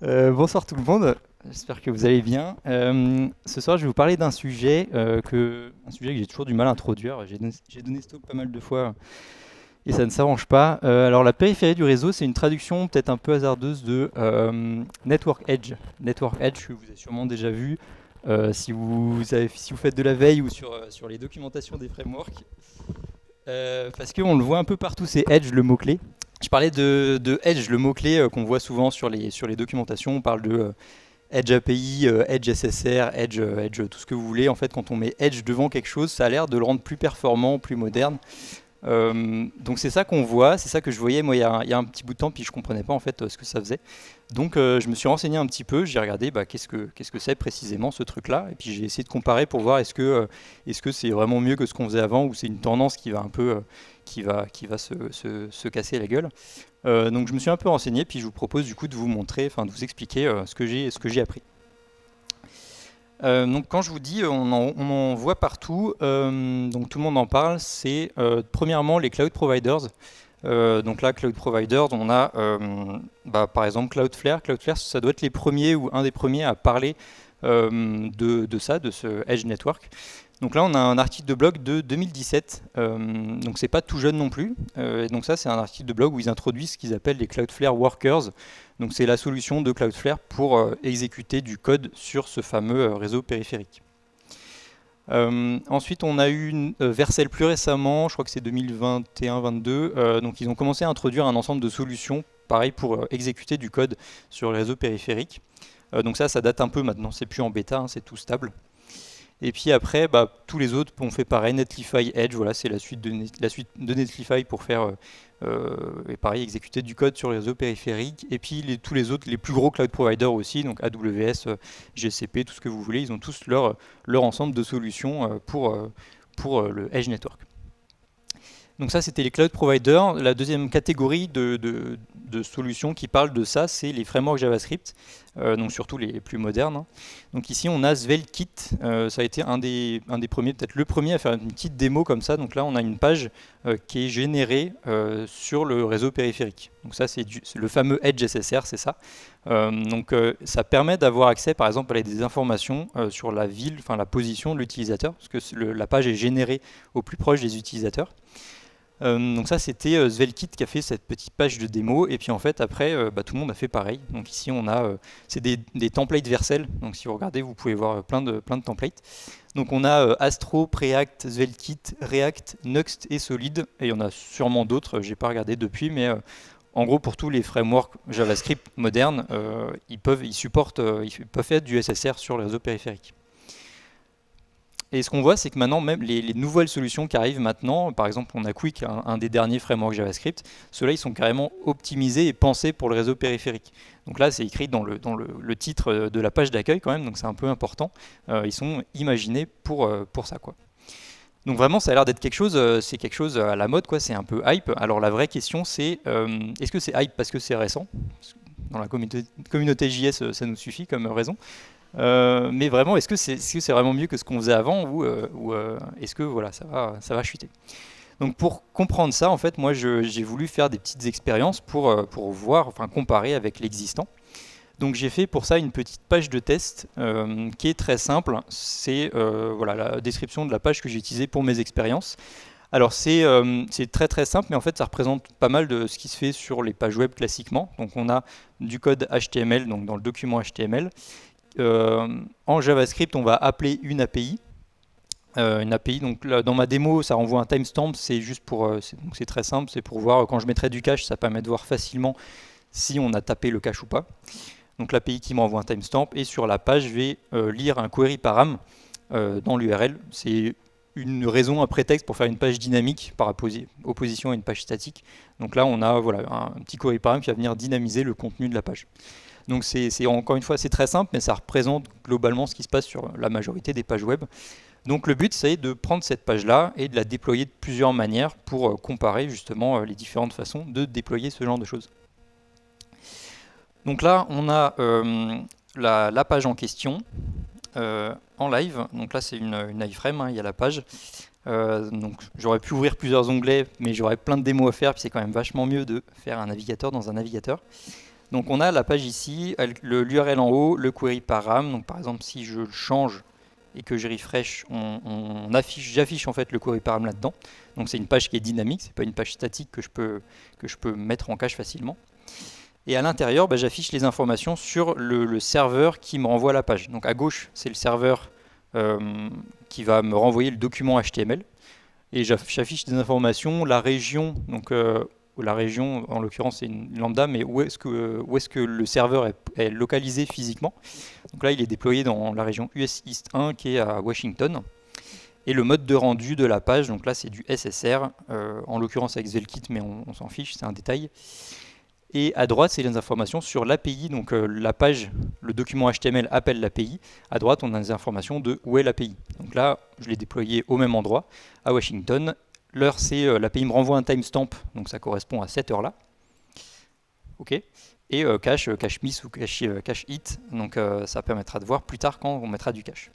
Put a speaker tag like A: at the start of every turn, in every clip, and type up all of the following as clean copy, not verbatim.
A: Bonsoir tout le monde, j'espère que vous allez bien. Ce soir, je vais vous parler d'un sujet, un sujet que j'ai toujours du mal à introduire. J'ai donné ce talk pas mal de fois et ça ne s'arrange pas. Alors, la périphérie du réseau, c'est une traduction peut-être un peu hasardeuse de Network Edge. Network Edge, que vous avez sûrement déjà vu si vous faites de la veille ou sur les documentations des frameworks. Parce qu'on le voit un peu partout, c'est Edge le mot-clé. Je parlais de Edge, le mot-clé qu'on voit souvent sur les documentations. On parle de Edge API, Edge SSR, Edge, tout ce que vous voulez. En fait, quand on met Edge devant quelque chose, ça a l'air de le rendre plus performant, plus moderne. Donc c'est ça qu'on voit, c'est ça que je voyais moi il y a un petit bout de temps, puis je comprenais pas en fait ce que ça faisait. Donc je me suis renseigné un petit peu, j'ai regardé qu'est-ce que c'est précisément ce truc-là, et puis j'ai essayé de comparer pour voir est-ce que c'est vraiment mieux que ce qu'on faisait avant, ou c'est une tendance qui va un peu qui va se casser la gueule. Donc je me suis un peu renseigné, puis je vous propose du coup de vous montrer, enfin de vous expliquer ce que j'ai appris. Donc quand je vous dis on en voit partout, donc tout le monde en parle, c'est premièrement les cloud providers. Donc là, cloud providers, on a par exemple Cloudflare. Cloudflare, ça doit être les premiers ou un des premiers à parler de ça, de ce Edge Network. Donc là, on a un article de blog de 2017, donc c'est pas tout jeune non plus. Et donc ça, c'est un article de blog où ils introduisent ce qu'ils appellent les Cloudflare Workers. Donc c'est la solution de Cloudflare pour exécuter du code sur ce fameux réseau périphérique. Ensuite, on a eu Vercel plus récemment, je crois que c'est 2021-22. Donc ils ont commencé à introduire un ensemble de solutions, pareil pour exécuter du code sur le réseau périphérique. Donc ça date un peu maintenant, c'est plus en bêta, hein, c'est tout stable. Et puis après, tous les autres ont fait pareil. Netlify Edge, voilà, c'est la suite de Netlify pour faire, et pareil, exécuter du code sur les réseaux périphériques. Et puis tous les autres, les plus gros cloud providers aussi, donc AWS, GCP, tout ce que vous voulez, ils ont tous leur ensemble de solutions pour le Edge Network. Donc ça, c'était les cloud providers. La deuxième catégorie de solutions qui parlent de ça, c'est les frameworks JavaScript, donc surtout les plus modernes, hein. Donc ici, on a SvelteKit. Ça a été un des premiers, peut-être le premier à faire une petite démo comme ça. Donc là, on a une page qui est générée sur le réseau périphérique. Donc ça, c'est le fameux Edge SSR, c'est ça. Donc ça permet d'avoir accès, par exemple, à des informations sur la ville, enfin la position de l'utilisateur, parce que la page est générée au plus proche des utilisateurs. Donc ça, c'était SvelteKit qui a fait cette petite page de démo, et puis en fait après tout le monde a fait pareil. Donc ici on a c'est des templates Vercel. Donc si vous regardez, vous pouvez voir plein de templates. Donc on a Astro, Preact, SvelteKit, React, Nuxt et Solid, et il y en a sûrement d'autres, j'ai pas regardé depuis, mais en gros pour tous les frameworks JavaScript modernes, ils peuvent faire du SSR sur le réseau périphérique. Et ce qu'on voit, c'est que maintenant, même les nouvelles solutions qui arrivent maintenant, par exemple, on a Quick, un des derniers frameworks JavaScript, ceux-là, ils sont carrément optimisés et pensés pour le réseau périphérique. Donc là, c'est écrit dans le titre de la page d'accueil quand même, donc c'est un peu important. Ils sont imaginés pour ça, quoi. Donc vraiment, ça a l'air d'être c'est quelque chose à la mode, quoi. C'est un peu hype. Alors la vraie question, c'est est-ce que c'est hype parce que c'est récent? Dans la communauté JS, ça nous suffit comme raison. Mais vraiment, est-ce que c'est vraiment mieux que ce qu'on faisait avant, ou est-ce que voilà, ça va chuter? Donc pour comprendre ça, en fait, moi j'ai voulu faire des petites expériences pour voir, enfin comparer avec l'existant. Donc j'ai fait pour ça une petite page de test qui est très simple. C'est voilà, la description de la page que j'ai utilisée pour mes expériences. Alors c'est très très simple, mais en fait ça représente pas mal de ce qui se fait sur les pages web classiquement. Donc on a du code HTML, donc dans le document HTML. En JavaScript, on va appeler une API. Une API, donc là, dans ma démo, ça renvoie un timestamp, c'est juste donc c'est très simple, c'est pour voir quand je mettrai du cache, ça permet de voir facilement si on a tapé le cache ou pas. Donc l'API qui m'envoie un timestamp, et sur la page, je vais lire un query param dans l'URL. C'est une raison, un prétexte pour faire une page dynamique par opposition à une page statique. Donc là, on a voilà, un petit query param qui va venir dynamiser le contenu de la page. Donc encore une fois, c'est très simple, mais ça représente globalement ce qui se passe sur la majorité des pages web. Donc le but, c'est de prendre cette page-là et de la déployer de plusieurs manières pour comparer justement les différentes façons de déployer ce genre de choses. Donc là, on a la page en question en live. Donc là, c'est une iframe, hein, il y a la page. Donc j'aurais pu ouvrir plusieurs onglets, mais j'aurais plein de démos à faire, puis c'est quand même vachement mieux de faire un navigateur dans un navigateur. Donc on a la page ici, l'URL en haut, le query param. Donc par exemple, si je le change et que je refresh, j'affiche en fait le query param là-dedans. Donc c'est une page qui est dynamique, c'est pas une page statique que je peux mettre en cache facilement. Et à l'intérieur, j'affiche les informations sur le serveur qui me renvoie la page. Donc à gauche, c'est le serveur qui va me renvoyer le document HTML. Et j'affiche des informations, la région, donc la région en l'occurrence c'est une lambda, mais où est-ce que le serveur est localisé physiquement. Donc là il est déployé dans la région US East 1 qui est à Washington. Et le mode de rendu de la page, donc là c'est du SSR, en l'occurrence avec Zelkit, mais on s'en fiche, c'est un détail. Et à droite, c'est les informations sur l'API, donc la page, le document HTML appelle l'API. À droite, on a des informations de où est l'API. Donc là, je l'ai déployé au même endroit, à Washington. L'heure, c'est l'API me renvoie un timestamp, donc ça correspond à cette heure-là. OK. Et cache miss ou cache hit, donc ça permettra de voir plus tard quand on mettra du cache.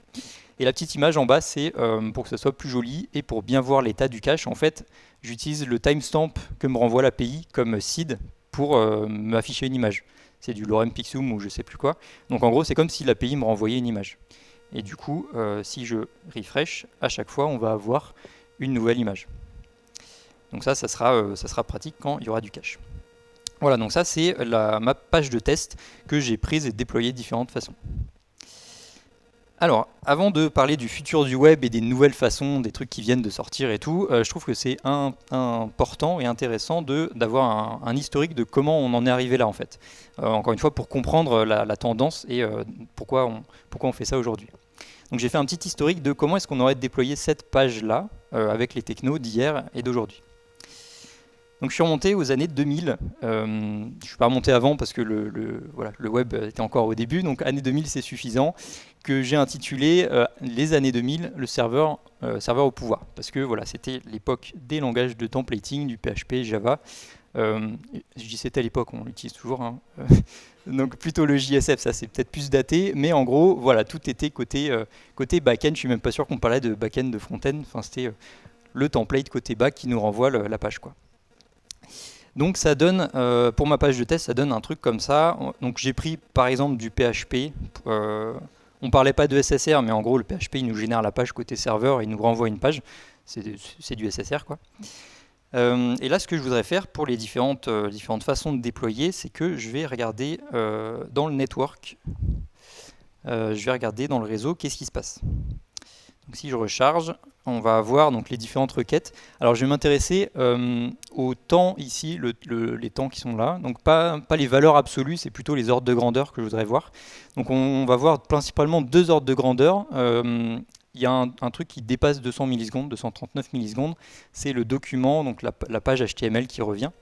A: Et la petite image en bas, c'est pour que ce soit plus joli et pour bien voir l'état du cache, en fait, j'utilise le timestamp que me renvoie l'API comme seed pour m'afficher une image. C'est du lorem pixum ou je sais plus quoi. Donc en gros, c'est comme si l'API me renvoyait une image. Et du coup, si je refresh, à chaque fois, on va avoir une nouvelle image. Donc ça sera pratique quand il y aura du cache. Voilà, donc ça c'est ma page de test que j'ai prise et déployée de différentes façons. Alors, avant de parler du futur du web et des nouvelles façons, des trucs qui viennent de sortir et tout, je trouve que c'est important et intéressant d'avoir un historique de comment on en est arrivé là en fait. Encore une fois, pour comprendre la tendance et pourquoi on fait ça aujourd'hui. Donc j'ai fait un petit historique de comment est-ce qu'on aurait déployé cette page-là avec les technos d'hier et d'aujourd'hui. Donc je suis remonté aux années 2000, je ne suis pas remonté avant parce que le web était encore au début, donc années 2000 c'est suffisant, que j'ai intitulé les années 2000, le serveur au pouvoir. Parce que voilà, c'était l'époque des langages de templating, du PHP, Java. Je dis c'était à l'époque, on l'utilise toujours. Hein. Donc plutôt le JSF, ça c'est peut-être plus daté, mais en gros, voilà, tout était côté back-end. Je suis même pas sûr qu'on parlait de back-end, de front-end. Enfin, c'était le template côté back qui nous renvoie la page, quoi. Donc ça donne, pour ma page de test, ça donne un truc comme ça. Donc j'ai pris par exemple du PHP. On parlait pas de SSR, mais en gros le PHP il nous génère la page côté serveur, il nous renvoie une page. C'est du SSR quoi. Et là ce que je voudrais faire pour les différentes façons de déployer, c'est que je vais regarder dans le network, je vais regarder dans le réseau qu'est-ce qui se passe. Donc si je recharge, on va avoir donc les différentes requêtes. Alors je vais m'intéresser aux temps ici, les temps qui sont là. Donc pas les valeurs absolues, c'est plutôt les ordres de grandeur que je voudrais voir. Donc on va voir principalement deux ordres de grandeur. Il y a un truc qui dépasse 200 millisecondes, 239 millisecondes. C'est le document, donc la page HTML qui revient.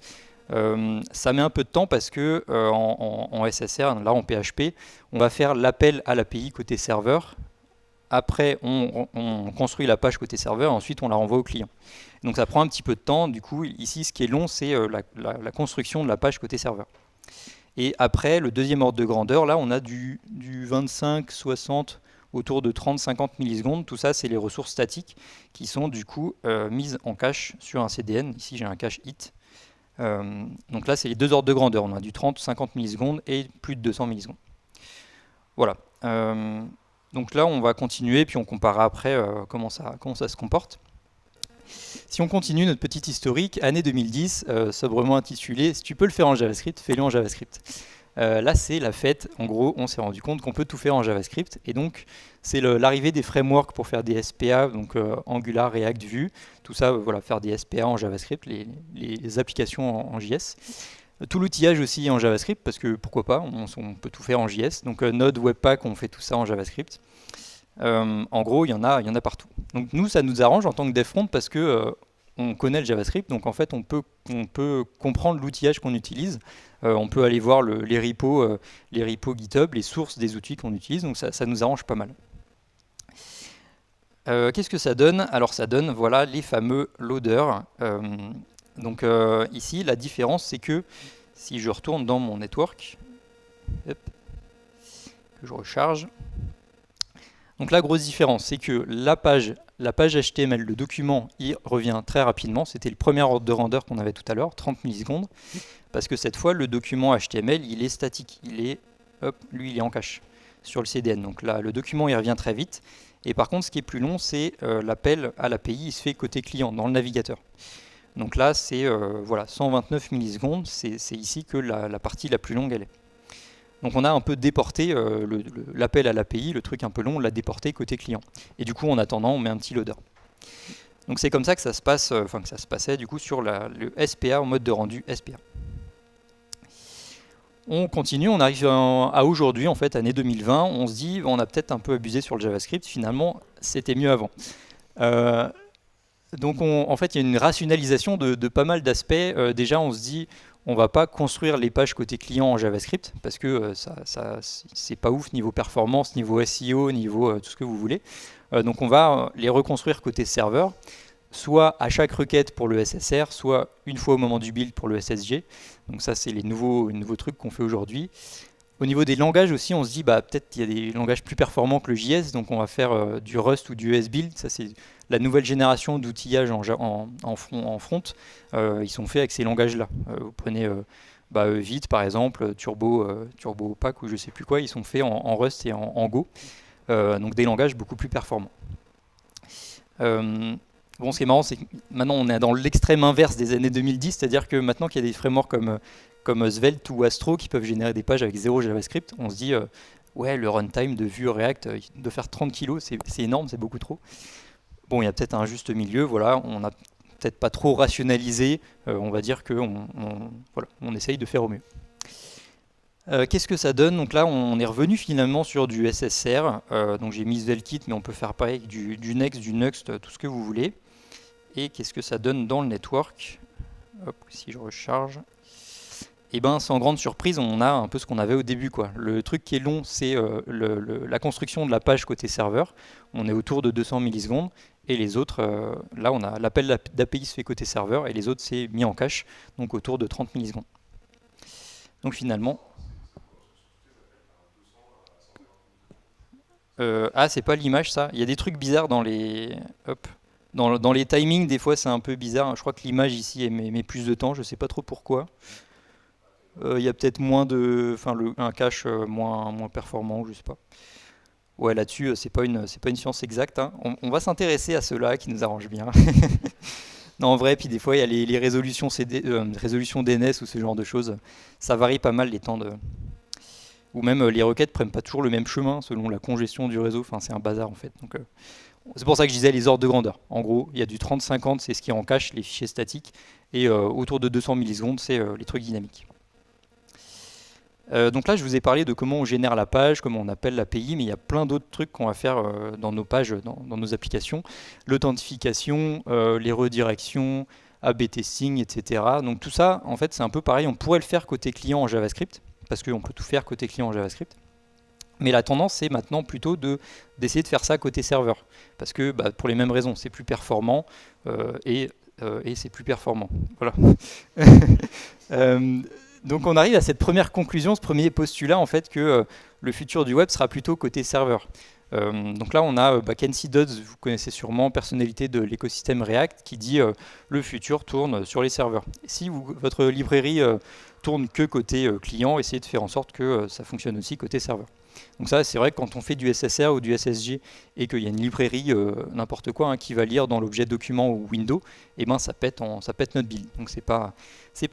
A: Ça met un peu de temps parce que en SSR, là en PHP, on va faire l'appel à l'API côté serveur. Après, on construit la page côté serveur, et ensuite on la renvoie au client. Donc ça prend un petit peu de temps. Du coup, ici, ce qui est long, c'est la construction de la page côté serveur. Et après, le deuxième ordre de grandeur, là, on a du 25, 60, autour de 30, 50 millisecondes. Tout ça, c'est les ressources statiques qui sont du coup mises en cache sur un CDN. Ici, j'ai un cache hit. Donc là, c'est les deux ordres de grandeur. On a du 30, 50 millisecondes et plus de 200 millisecondes. Voilà. Donc là, on va continuer, puis on comparera après comment ça se comporte. Si on continue notre petit historique, année 2010, sobrement intitulé « Si tu peux le faire en JavaScript, fais-le en JavaScript ». Là, c'est la fête. En gros, on s'est rendu compte qu'on peut tout faire en JavaScript. Et donc, c'est l'arrivée des frameworks pour faire des SPA, donc Angular, React, Vue. Tout ça, voilà, faire des SPA en JavaScript, les applications en JS. Tout l'outillage aussi en JavaScript, parce que pourquoi pas, on peut tout faire en JS. Donc Node, Webpack, on fait tout ça en JavaScript. En gros, il y en a partout. Donc nous, ça nous arrange en tant que dev front parce que on connaît le JavaScript. Donc en fait, on peut comprendre l'outillage qu'on utilise. On peut aller voir les repos GitHub, les sources des outils qu'on utilise. Donc ça nous arrange pas mal. Qu'est-ce que ça donne? Alors ça donne, voilà, les fameux loaders. Donc ici, la différence, c'est que si je retourne dans mon network, hop, que je recharge, donc la grosse différence, c'est que la page la page HTML, le document, il revient très rapidement. C'était le premier ordre de grandeur qu'on avait tout à l'heure, 30 millisecondes. Parce que cette fois, le document HTML, il est statique. Lui, il est en cache sur le CDN. Donc là, le document, il revient très vite. Et par contre, ce qui est plus long, c'est l'appel à l'API, il se fait côté client, dans le navigateur. Donc là, c'est 129 millisecondes. C'est ici que la partie la plus longue, elle est. Donc on a un peu déporté l'appel à l'API, le truc un peu long, on l'a déporté côté client. Et du coup, en attendant, on met un petit loader. Donc c'est comme ça que ça se passe, que ça se passait du coup sur le SPA en mode de rendu SPA. On continue, on arrive à aujourd'hui, en fait, année 2020, on se dit, on a peut-être un peu abusé sur le JavaScript, finalement, c'était mieux avant. Donc en fait, il y a une rationalisation de pas mal d'aspects. Déjà, on se dit, on va pas construire les pages côté client en JavaScript, parce que c'est pas ouf niveau performance, niveau SEO, niveau tout ce que vous voulez. Donc on va les reconstruire côté serveur, soit à chaque requête pour le SSR, soit une fois au moment du build pour le SSG. Donc ça, c'est les nouveaux trucs qu'on fait aujourd'hui. Au niveau des langages aussi, on se dit peut-être qu'il y a des langages plus performants que le JS, donc on va faire du Rust ou du ESBuild. Ça, c'est la nouvelle génération d'outillage en front. Ils sont faits avec ces langages-là. Vous prenez Vite par exemple, Turbo Pack ou je sais plus quoi, ils sont faits en Rust et en Go. Donc des langages beaucoup plus performants. Bon, ce qui est marrant, c'est que maintenant on est dans l'extrême inverse des années 2010, c'est-à-dire que maintenant qu'il y a des frameworks comme Svelte ou Astro qui peuvent générer des pages avec zéro JavaScript, on se dit ouais, le runtime de Vue React de faire 30 kg, c'est énorme, c'est beaucoup trop. Bon, il y a peut-être un juste milieu, voilà, on n'a peut-être pas trop rationalisé, on va dire qu'on essaye de faire au mieux. Qu'est-ce que ça donne? Donc là, on est revenu finalement sur du SSR. Donc j'ai mis SvelteKit, mais on peut faire pareil avec du Next, du Nuxt, tout ce que vous voulez. Et qu'est-ce que ça donne dans le network? Hop, si je recharge. Et ben, sans grande surprise, on a un peu ce qu'on avait au début, quoi. Le truc qui est long, c'est la construction de la page côté serveur. On est autour de 200 millisecondes. Et les autres, là, on a l'appel d'API se fait côté serveur, et les autres, c'est mis en cache, donc autour de 30 millisecondes. Donc finalement... c'est pas l'image, ça. Il y a des trucs bizarres dans les... Hop. Dans les timings, des fois, c'est un peu bizarre. Je crois que l'image ici met plus de temps, je sais pas trop pourquoi. Il y a peut-être moins de... un cache moins performant, je sais pas. Ouais, là-dessus, c'est pas une science exacte, hein. On va s'intéresser à ceux-là qui nous arrangent bien. Non, en vrai, puis des fois, il y a les résolutions résolutions DNS ou ce genre de choses. Ça varie pas mal les temps de... Ou même les requêtes prennent pas toujours le même chemin selon la congestion du réseau. Enfin, c'est un bazar en fait. Donc, c'est pour ça que je disais les ordres de grandeur. En gros, il y a du 30-50, c'est ce qui est en cache, les fichiers statiques. Et autour de 200 millisecondes, c'est les trucs dynamiques. Donc là, je vous ai parlé de comment on génère la page, comment on appelle l'API, mais il y a plein d'autres trucs qu'on va faire dans nos pages, dans nos applications. L'authentification, les redirections, A/B testing, etc. Donc tout ça, en fait, c'est un peu pareil. On pourrait le faire côté client en JavaScript, parce qu'on peut tout faire côté client en JavaScript. Mais la tendance, c'est maintenant plutôt d'essayer de faire ça côté serveur. Parce que pour les mêmes raisons, c'est plus performant et c'est plus performant. Voilà. Donc on arrive à cette première conclusion, ce premier postulat en fait que le futur du web sera plutôt côté serveur. Donc là on a Kenzie Dodds, vous connaissez sûrement, personnalité de l'écosystème React, qui dit le futur tourne sur les serveurs. Si votre librairie tourne que côté client, essayez de faire en sorte que ça fonctionne aussi côté serveur. Donc ça, c'est vrai que quand on fait du SSR ou du SSG et qu'il y a une librairie, n'importe quoi, qui va lire dans l'objet document ou window, et ça pète notre build. Donc c'est pas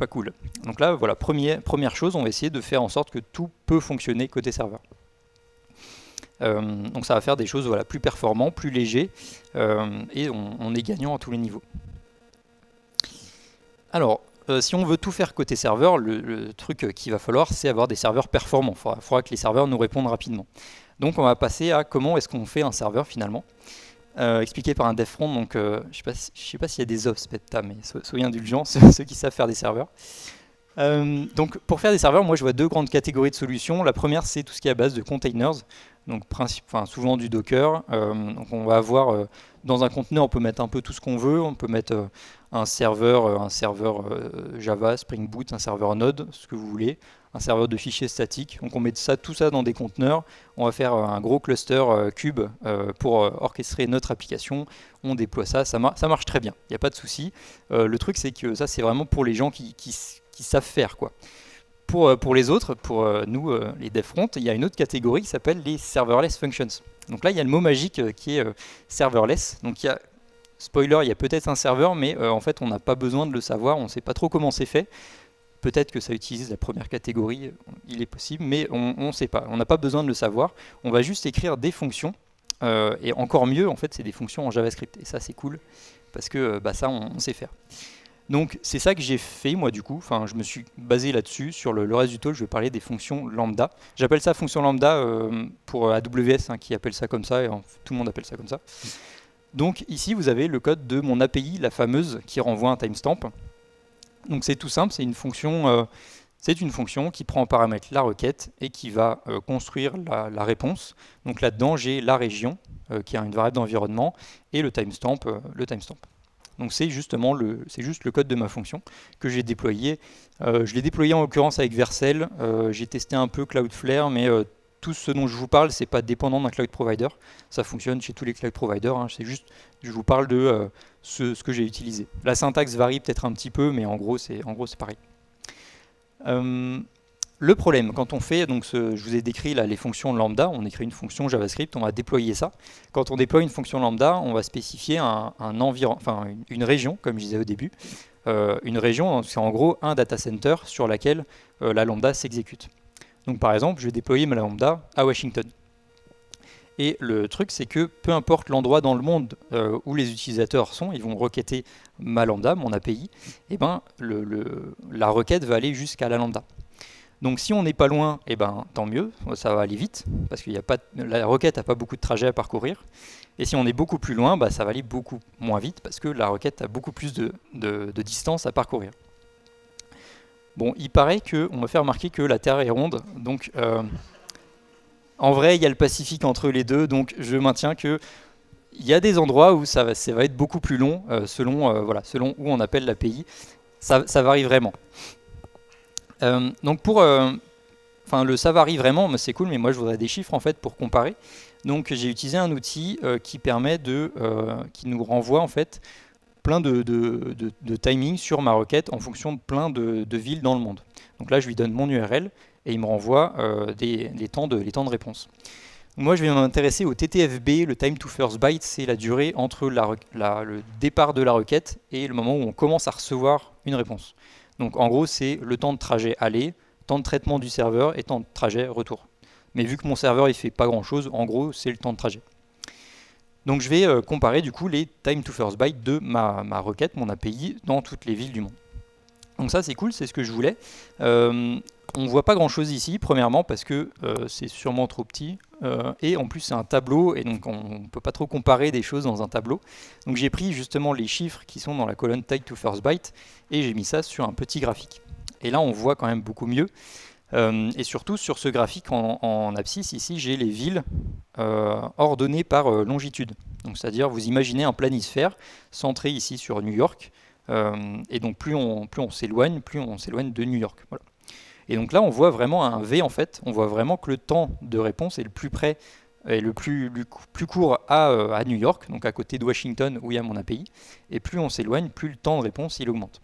A: cool. Donc là, voilà, première chose, on va essayer de faire en sorte que tout peut fonctionner côté serveur. Donc ça va faire des choses plus performantes, plus légers, et on est gagnant à tous les niveaux. Alors, si on veut tout faire côté serveur, le truc qu'il va falloir, c'est avoir des serveurs performants. Il faudra que les serveurs nous répondent rapidement. Donc on va passer à comment est-ce qu'on fait un serveur finalement. Expliqué par un dev front, donc je sais pas s'il y a des ops bêta, mais soyez indulgents, ceux qui savent faire des serveurs. Donc pour faire des serveurs, moi je vois deux grandes catégories de solutions. La première, c'est tout ce qui est à base de containers, donc souvent du Docker. Donc on va avoir dans un conteneur, on peut mettre un peu tout ce qu'on veut. On peut mettre un serveur Java, Spring Boot, un serveur Node, ce que vous voulez, un serveur de fichiers statique. Donc on met tout ça dans des conteneurs, on va faire un gros cluster cube pour orchestrer notre application, on déploie ça, ça marche très bien, il n'y a pas de souci. Le truc c'est que ça c'est vraiment pour les gens qui savent faire, quoi. Pour les autres, pour nous les dev front, il y a une autre catégorie qui s'appelle les serverless functions. Donc là il y a le mot magique qui est serverless. Donc il y a, spoiler, il y a peut-être un serveur, mais en fait on n'a pas besoin de le savoir, on ne sait pas trop comment c'est fait. Peut-être que ça utilise la première catégorie, il est possible, mais on ne sait pas, on n'a pas besoin de le savoir. On va juste écrire des fonctions, et encore mieux, en fait, c'est des fonctions en JavaScript. Et ça c'est cool, parce que ça on sait faire. Donc c'est ça que j'ai fait moi du coup, enfin je me suis basé là-dessus, sur le reste du talk je vais parler des fonctions lambda. J'appelle ça fonction lambda pour AWS qui appelle ça comme ça, et tout le monde appelle ça comme ça. Donc ici vous avez le code de mon API, la fameuse, qui renvoie un timestamp. Donc c'est tout simple, c'est une fonction qui prend en paramètre la requête et qui va construire la réponse. Donc là-dedans j'ai la région, qui est une variable d'environnement, et le timestamp. Donc c'est juste le code de ma fonction que j'ai déployé. Je l'ai déployé en l'occurrence avec Vercel. J'ai testé un peu Cloudflare, mais tout ce dont je vous parle, c'est pas dépendant d'un cloud provider. Ça fonctionne chez tous les cloud providers. C'est juste, je vous parle de ce que j'ai utilisé. La syntaxe varie peut-être un petit peu, mais en gros c'est pareil. Le problème, quand on fait, donc je vous ai décrit là, les fonctions lambda, on écrit une fonction JavaScript, on va déployer ça. Quand on déploie une fonction lambda, on va spécifier une région, comme je disais au début. Une région, c'est en gros un data center sur laquelle la lambda s'exécute. Donc par exemple, je vais déployer ma lambda à Washington. Et le truc, c'est que peu importe l'endroit dans le monde où les utilisateurs sont, ils vont requêter ma lambda, mon API, et la requête va aller jusqu'à la lambda. Donc si on n'est pas loin, tant mieux, ça va aller vite, parce que la requête n'a pas beaucoup de trajets à parcourir. Et si on est beaucoup plus loin, ça va aller beaucoup moins vite, parce que la requête a beaucoup plus de distance à parcourir. Bon, il paraît qu'on m'a fait remarquer que la Terre est ronde, donc en vrai, il y a le Pacifique entre les deux, donc je maintiens qu'il y a des endroits où ça va être beaucoup plus long, selon où on appelle l'API. Ça varie vraiment. Donc ça varie vraiment, mais c'est cool, mais moi je voudrais des chiffres en fait pour comparer. Donc j'ai utilisé un outil qui permet qui nous renvoie en fait plein de timing sur ma requête en fonction de plein de villes dans le monde. Donc là je lui donne mon URL et il me renvoie les temps de réponse. Moi je vais m'intéresser au TTFB, le time to first byte, c'est la durée entre le départ de la requête et le moment où on commence à recevoir une réponse. Donc en gros, c'est le temps de trajet aller, temps de traitement du serveur et temps de trajet retour. Mais vu que mon serveur il fait pas grand chose, en gros, c'est le temps de trajet. Donc je vais comparer du coup les time to first byte de ma requête, mon API, dans toutes les villes du monde. Donc ça c'est cool, c'est ce que je voulais. On voit pas grand chose ici, premièrement parce que c'est sûrement trop petit, et en plus c'est un tableau, et donc on ne peut pas trop comparer des choses dans un tableau. Donc j'ai pris justement les chiffres qui sont dans la colonne time to first byte, et j'ai mis ça sur un petit graphique. Et là on voit quand même beaucoup mieux, et surtout sur ce graphique en abscisse, ici j'ai les villes ordonnées par longitude. Donc c'est-à-dire vous imaginez un planisphère centré ici sur New York, et donc plus on s'éloigne de New York. Voilà. Et donc là, on voit vraiment un V en fait. On voit vraiment que le temps de réponse est le plus près et le plus court à New York, donc à côté de Washington où il y a mon API. Et plus on s'éloigne, plus le temps de réponse il augmente.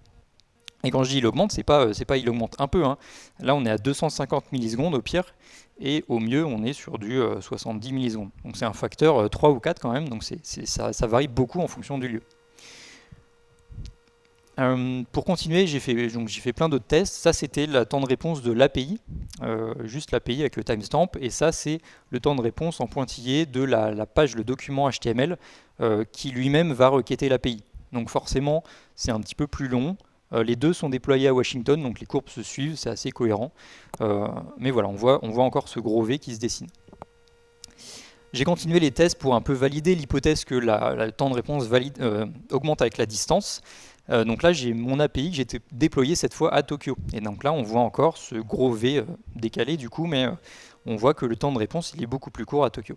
A: Et quand je dis il augmente, c'est pas il augmente un peu. Hein. Là, on est à 250 millisecondes au pire, et au mieux, on est sur du 70 millisecondes. Donc c'est un facteur 3 ou 4 quand même. Donc ça varie beaucoup en fonction du lieu. Pour continuer, j'ai fait plein d'autres tests. Ça, c'était le temps de réponse de l'API, juste l'API avec le timestamp. Et ça, c'est le temps de réponse en pointillé de la page, le document HTML, qui lui-même va requêter l'API. Donc forcément, c'est un petit peu plus long. Les deux sont déployés à Washington, donc les courbes se suivent, c'est assez cohérent. Mais voilà, on voit encore ce gros V qui se dessine. J'ai continué les tests pour un peu valider l'hypothèse que le temps de réponse augmente avec la distance. Donc là, j'ai mon API que j'ai déployé cette fois à Tokyo. Et donc là, on voit encore ce gros V décalé du coup, mais on voit que le temps de réponse il est beaucoup plus court à Tokyo.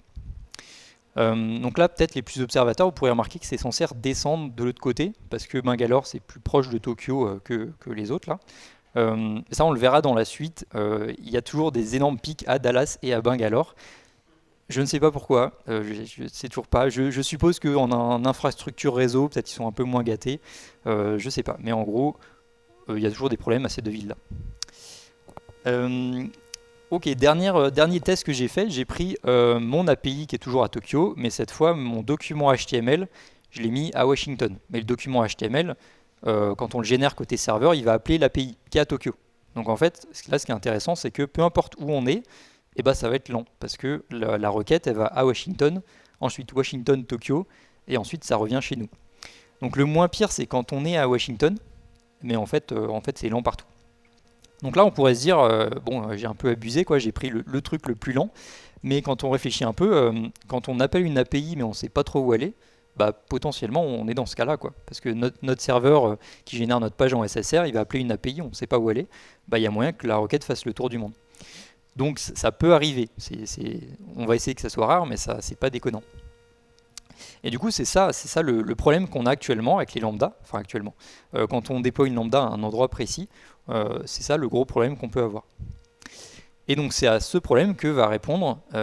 A: Donc là, peut-être les plus observateurs, vous pourrez remarquer que c'est censé redescendre de l'autre côté, parce que Bangalore, c'est plus proche de Tokyo que les autres là. Ça, on le verra dans la suite. Il y a toujours des énormes pics à Dallas et à Bangalore. Je ne sais pas pourquoi, je ne sais toujours pas. Je suppose qu'en infrastructure réseau, peut-être qu'ils sont un peu moins gâtés. Je ne sais pas. Mais en gros, il y a toujours des problèmes à ces deux villes-là. Ok, dernier test que j'ai fait, j'ai pris mon API qui est toujours à Tokyo, mais cette fois, mon document HTML, je l'ai mis à Washington. Mais le document HTML, quand on le génère côté serveur, il va appeler l'API qui est à Tokyo. Donc en fait, là, ce qui est intéressant, c'est que peu importe où on est, eh ben, ça va être lent, parce que la requête, elle va à Washington, ensuite Washington, Tokyo, et ensuite ça revient chez nous. Donc le moins pire, c'est quand on est à Washington, mais en fait c'est lent partout. Donc là, on pourrait se dire, bon, j'ai un peu abusé, quoi, j'ai pris le truc le plus lent, mais quand on réfléchit un peu, quand on appelle une API, mais on ne sait pas trop où elle est, bah, potentiellement, on est dans ce cas-là, quoi. Parce que notre serveur qui génère notre page en SSR, il va appeler une API, on ne sait pas où elle est, bah, il y a moyen que la requête fasse le tour du monde. Donc ça peut arriver. On va essayer que ça soit rare, mais ça c'est pas déconnant. Et du coup, c'est ça le problème qu'on a actuellement avec les lambdas. Enfin, actuellement. Quand on déploie une lambda à un endroit précis, c'est ça le gros problème qu'on peut avoir. Et donc, c'est à ce problème que va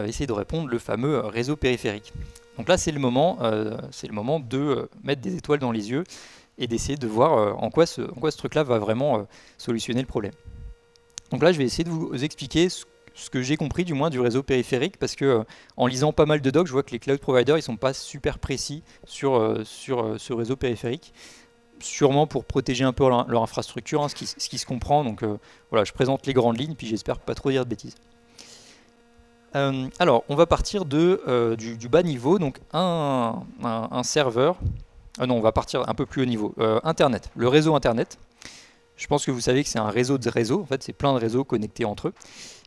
A: essayer de répondre le fameux réseau périphérique. Donc là, c'est le moment de mettre des étoiles dans les yeux et d'essayer de voir en quoi ce truc-là va vraiment solutionner le problème. Donc là, je vais essayer de vous expliquer ce que j'ai compris du moins du réseau périphérique, parce que en lisant pas mal de docs, je vois que les cloud providers ils sont pas super précis sur ce réseau périphérique, sûrement pour protéger un peu leur infrastructure, hein, ce qui se comprend. Donc voilà, je présente les grandes lignes, puis j'espère pas trop dire de bêtises. Alors, on va partir du bas niveau, donc un serveur. Non, on va partir un peu plus haut niveau. Internet, le réseau Internet. Je pense que vous savez que c'est un réseau de réseaux. En fait, c'est plein de réseaux connectés entre eux.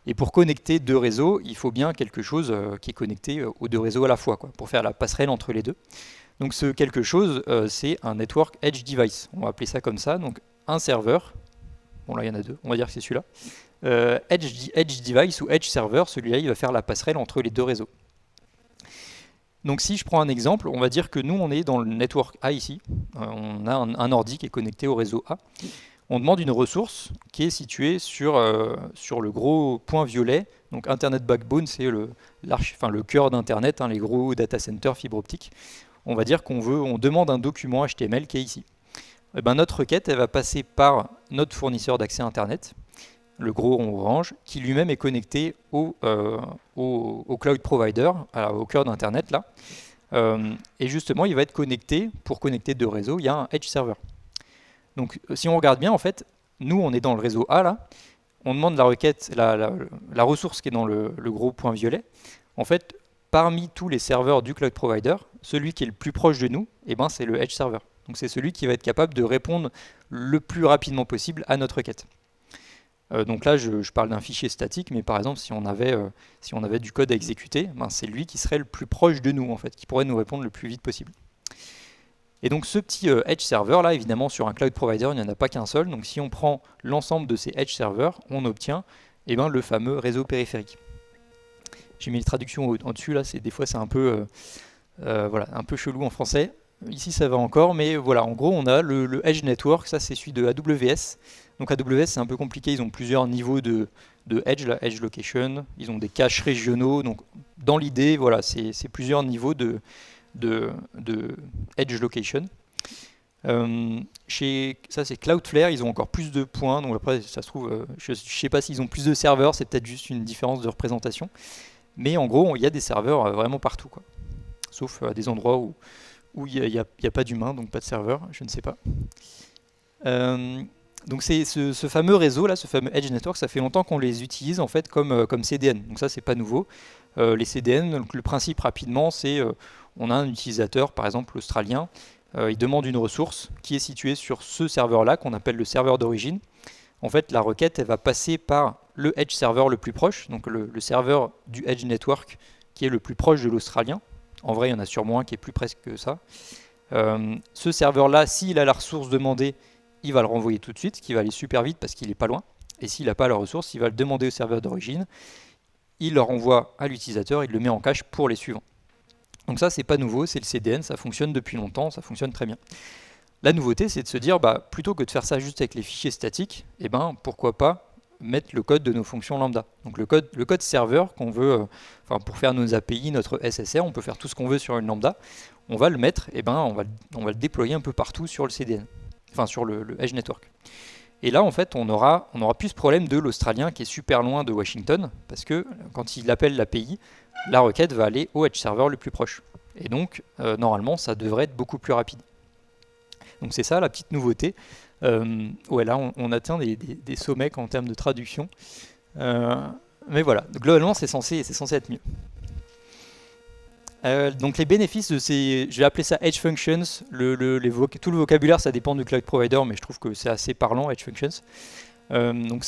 A: Et pour connecter deux réseaux, il faut bien quelque chose qui est connecté aux deux réseaux à la fois, quoi, pour faire la passerelle entre les deux. Donc ce quelque chose, c'est un Network Edge Device. On va appeler ça comme ça. Donc un serveur. Bon là, il y en a deux. On va dire que c'est celui-là. Edge Device ou Edge Server, celui-là, il va faire la passerelle entre les deux réseaux. Donc si je prends un exemple, on va dire que nous, on est dans le Network A ici. On a un ordi qui est connecté au réseau A. On demande une ressource qui est située sur le gros point violet. Donc Internet Backbone, c'est le cœur d'Internet, hein, les gros data centers fibre optique. On va dire on demande un document HTML qui est ici. Et ben, notre requête, elle va passer par notre fournisseur d'accès Internet, le gros rond orange, qui lui-même est connecté au cloud provider, au cœur d'Internet là. Et justement, il va être connecté, pour connecter deux réseaux, il y a un Edge Server. Donc si on regarde bien, en fait, nous on est dans le réseau A là, on demande la requête, la ressource qui est dans le gros point violet. En fait, parmi tous les serveurs du cloud provider, celui qui est le plus proche de nous, eh ben, c'est le Edge Server. Donc c'est celui qui va être capable de répondre le plus rapidement possible à notre requête. Donc là, je parle d'un fichier statique, mais par exemple, si on avait du code à exécuter, ben, c'est lui qui serait le plus proche de nous, en fait, qui pourrait nous répondre le plus vite possible. Et donc ce petit Edge Server là, évidemment sur un cloud provider, il n'y en a pas qu'un seul. Donc si on prend l'ensemble de ces Edge Servers, on obtient le fameux réseau périphérique. J'ai mis les traductions en dessus là, des fois c'est un peu chelou en français. Ici ça va encore, mais voilà, en gros on a le Edge Network, ça c'est celui de AWS. Donc AWS c'est un peu compliqué, ils ont plusieurs niveaux de Edge, la Edge Location, ils ont des caches régionaux. Donc dans l'idée, voilà, c'est plusieurs niveaux de Edge Location. Ça c'est Cloudflare, ils ont encore plus de points, donc après ça se trouve, je ne sais pas s'ils ont plus de serveurs, c'est peut-être juste une différence de représentation, mais en gros il y a des serveurs vraiment partout, quoi. Sauf à des endroits où il n'y a pas d'humain, donc pas de serveur, je ne sais pas. Donc c'est ce fameux réseau là, ce fameux Edge Network, ça fait longtemps qu'on les utilise en fait comme CDN, donc ça c'est pas nouveau. Les CDN, donc le principe rapidement, c'est on a un utilisateur, par exemple australien, il demande une ressource qui est située sur ce serveur-là, qu'on appelle le serveur d'origine. En fait, la requête, elle va passer par le Edge Server le plus proche, donc le serveur du Edge Network qui est le plus proche de l'australien. En vrai, il y en a sûrement un qui est plus presque que ça. Ce serveur-là, s'il a la ressource demandée, il va le renvoyer tout de suite, ce qui va aller super vite parce qu'il n'est pas loin. Et s'il n'a pas la ressource, il va le demander au serveur d'origine. Il le renvoie à l'utilisateur, il le met en cache pour les suivants. Donc ça, c'est pas nouveau, c'est le CDN, ça fonctionne depuis longtemps, ça fonctionne très bien. La nouveauté, c'est de se dire, bah, plutôt que de faire ça juste avec les fichiers statiques, eh ben, pourquoi pas mettre le code de nos fonctions lambda. Donc le code serveur qu'on veut, pour faire nos API, notre SSR, on peut faire tout ce qu'on veut sur une lambda. On va le mettre, et ben, on va le déployer un peu partout sur le CDN, enfin sur le Edge Network. Et là, en fait, on aura plus ce problème de l'Australien qui est super loin de Washington, parce que quand il appelle l'API, la requête va aller au Edge Server le plus proche. Et donc, normalement, ça devrait être beaucoup plus rapide. Donc c'est ça la petite nouveauté. Ouais, là, on atteint des sommets en termes de traduction. Mais voilà, globalement, c'est censé être mieux. Donc les bénéfices de ces, je vais appeler ça Edge Functions, tout le vocabulaire ça dépend du cloud provider, mais je trouve que c'est assez parlant, Edge Functions. Donc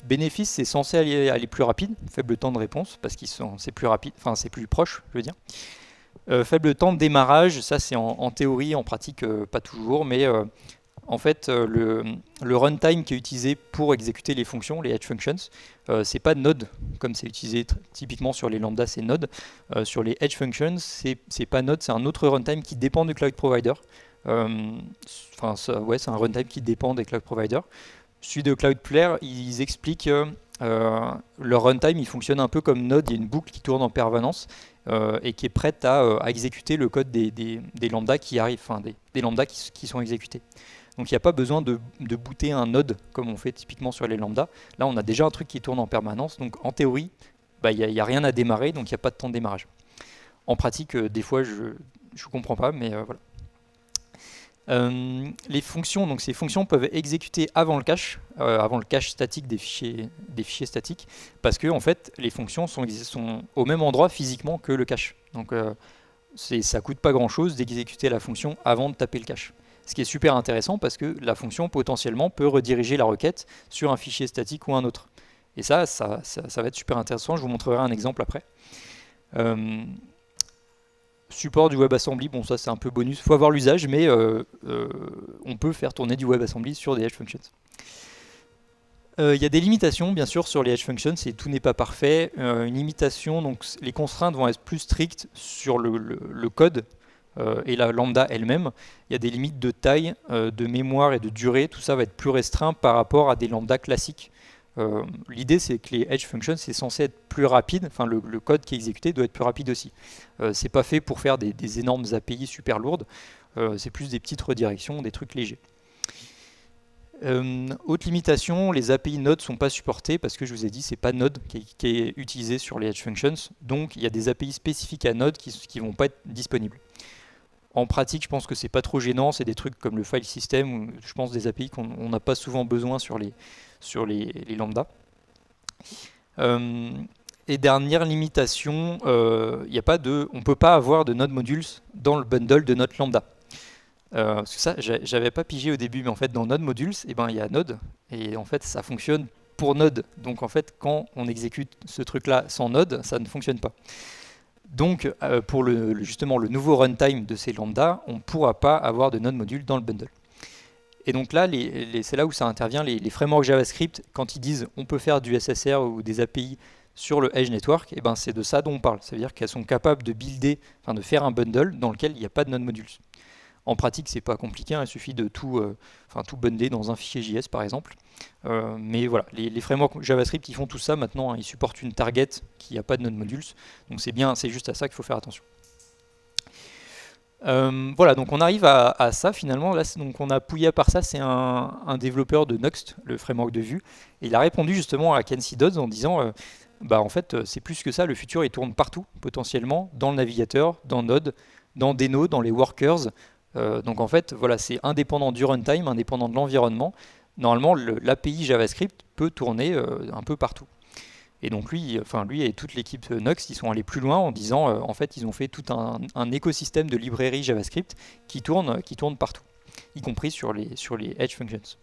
A: bénéfice, c'est censé aller plus rapide, faible temps de réponse, parce que c'est plus rapide, enfin c'est plus proche, je veux dire. Faible temps de démarrage, ça c'est en théorie, en pratique pas toujours, mais en fait le runtime qui est utilisé pour exécuter les fonctions, les edge functions, c'est pas Node comme c'est utilisé typiquement sur les lambda, c'est Node. Sur les edge functions, c'est pas Node, c'est un autre runtime qui dépend du cloud provider. Ouais, c'est un runtime qui dépend des cloud providers. Celui de Cloudflare, ils expliquent leur runtime, il fonctionne un peu comme Node, il y a une boucle qui tourne en permanence et qui est prête à exécuter le code des lambdas qui arrivent, enfin des lambdas qui sont exécutés. Donc il n'y a pas besoin de booter un node comme on fait typiquement sur les lambdas. Là, on a déjà un truc qui tourne en permanence, donc en théorie, il n'y a rien à démarrer, donc il n'y a pas de temps de démarrage. En pratique, des fois, je ne comprends pas, mais voilà. Les fonctions, donc ces fonctions peuvent exécuter avant le cache statique des fichiers statiques, parce que en fait les fonctions sont au même endroit physiquement que le cache. Donc ça coûte pas grand chose d'exécuter la fonction avant de taper le cache. Ce qui est super intéressant parce que la fonction potentiellement peut rediriger la requête sur un fichier statique ou un autre. Et ça va être super intéressant, je vous montrerai un exemple après. Support du WebAssembly, bon ça c'est un peu bonus, il faut avoir l'usage, mais on peut faire tourner du WebAssembly sur des Edge Functions. Il y a des limitations bien sûr sur les Edge Functions, et tout n'est pas parfait. Une limitation, donc les contraintes vont être plus strictes sur le code et la lambda elle-même. Il y a des limites de taille, de mémoire et de durée, tout ça va être plus restreint par rapport à des lambdas classiques. L'idée c'est que les Edge Functions c'est censé être plus rapide, enfin le code qui est exécuté doit être plus rapide aussi. C'est pas fait pour faire des énormes API super lourdes, c'est plus des petites redirections, des trucs légers. Autre limitation, les API Node sont pas supportées parce que je vous ai dit c'est pas Node qui est utilisé sur les Edge Functions, donc il y a des API spécifiques à Node qui vont pas être disponibles. En pratique, je pense que c'est pas trop gênant, c'est des trucs comme le file system, ou je pense des API qu'on n'a pas souvent besoin sur les lambda. Et dernière limitation, on ne peut pas avoir de Node Modules dans le bundle de notre lambda. Parce que ça, j'avais pas pigé au début, mais en fait dans Node Modules, il y a Node, et en fait ça fonctionne pour Node. Donc en fait, quand on exécute ce truc-là sans Node, ça ne fonctionne pas. Donc pour justement le nouveau runtime de ces lambda, on ne pourra pas avoir de Node Module dans le bundle. Et donc là, c'est là où ça intervient, les frameworks JavaScript, quand ils disent on peut faire du SSR ou des API sur le Edge Network, et c'est de ça dont on parle. Ça veut dire qu'elles sont capables de builder, de faire un bundle dans lequel il n'y a pas de Node Modules. En pratique, c'est pas compliqué, il suffit de tout bundler dans un fichier JS par exemple. Mais voilà, les frameworks JavaScript qui font tout ça maintenant, ils supportent une target qui n'a pas de Node Modules. Donc c'est juste à ça qu'il faut faire attention. Voilà, donc on arrive à ça finalement. Là, donc on a Pouya par ça, c'est un développeur de Nuxt, le framework de Vue. Et il a répondu justement à Kenzie Dodds en disant en fait, c'est plus que ça, le futur il tourne partout, potentiellement, dans le navigateur, dans Node, dans Deno, dans les workers. Donc en fait, voilà, c'est indépendant du runtime, indépendant de l'environnement. Normalement, l'API JavaScript peut tourner un peu partout. Et donc lui et toute l'équipe Nuxt, ils sont allés plus loin en disant, en fait, ils ont fait tout un écosystème de librairies JavaScript qui tourne partout, y compris sur les Edge Functions.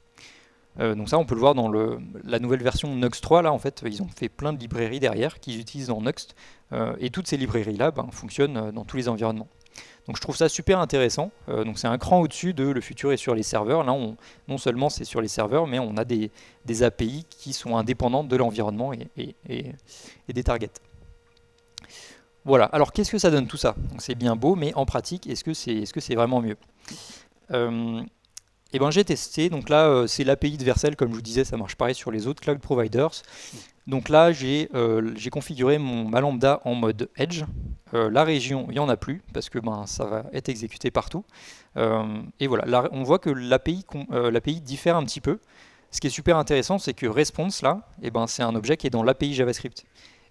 A: Donc ça, on peut le voir dans la nouvelle version Nuxt 3. Là, en fait, ils ont fait plein de librairies derrière qu'ils utilisent dans Nuxt. Et toutes ces librairies-là fonctionnent dans tous les environnements. Donc je trouve ça super intéressant. Donc c'est un cran au-dessus de le futur est sur les serveurs. Là, non seulement c'est sur les serveurs, mais on a des API qui sont indépendantes de l'environnement et des targets. Voilà. Alors qu'est-ce que ça donne tout ça? C'est bien beau, mais en pratique, est-ce que c'est vraiment mieux? Et ben j'ai testé, donc là c'est l'API de Vercel, comme je vous disais, ça marche pareil sur les autres cloud providers. Donc là j'ai configuré ma lambda en mode Edge. La région, il n'y en a plus, parce que ben, ça va être exécuté partout. Et voilà, là, on voit que l'API diffère un petit peu. Ce qui est super intéressant, c'est que response là, eh ben, c'est un objet qui est dans l'API JavaScript.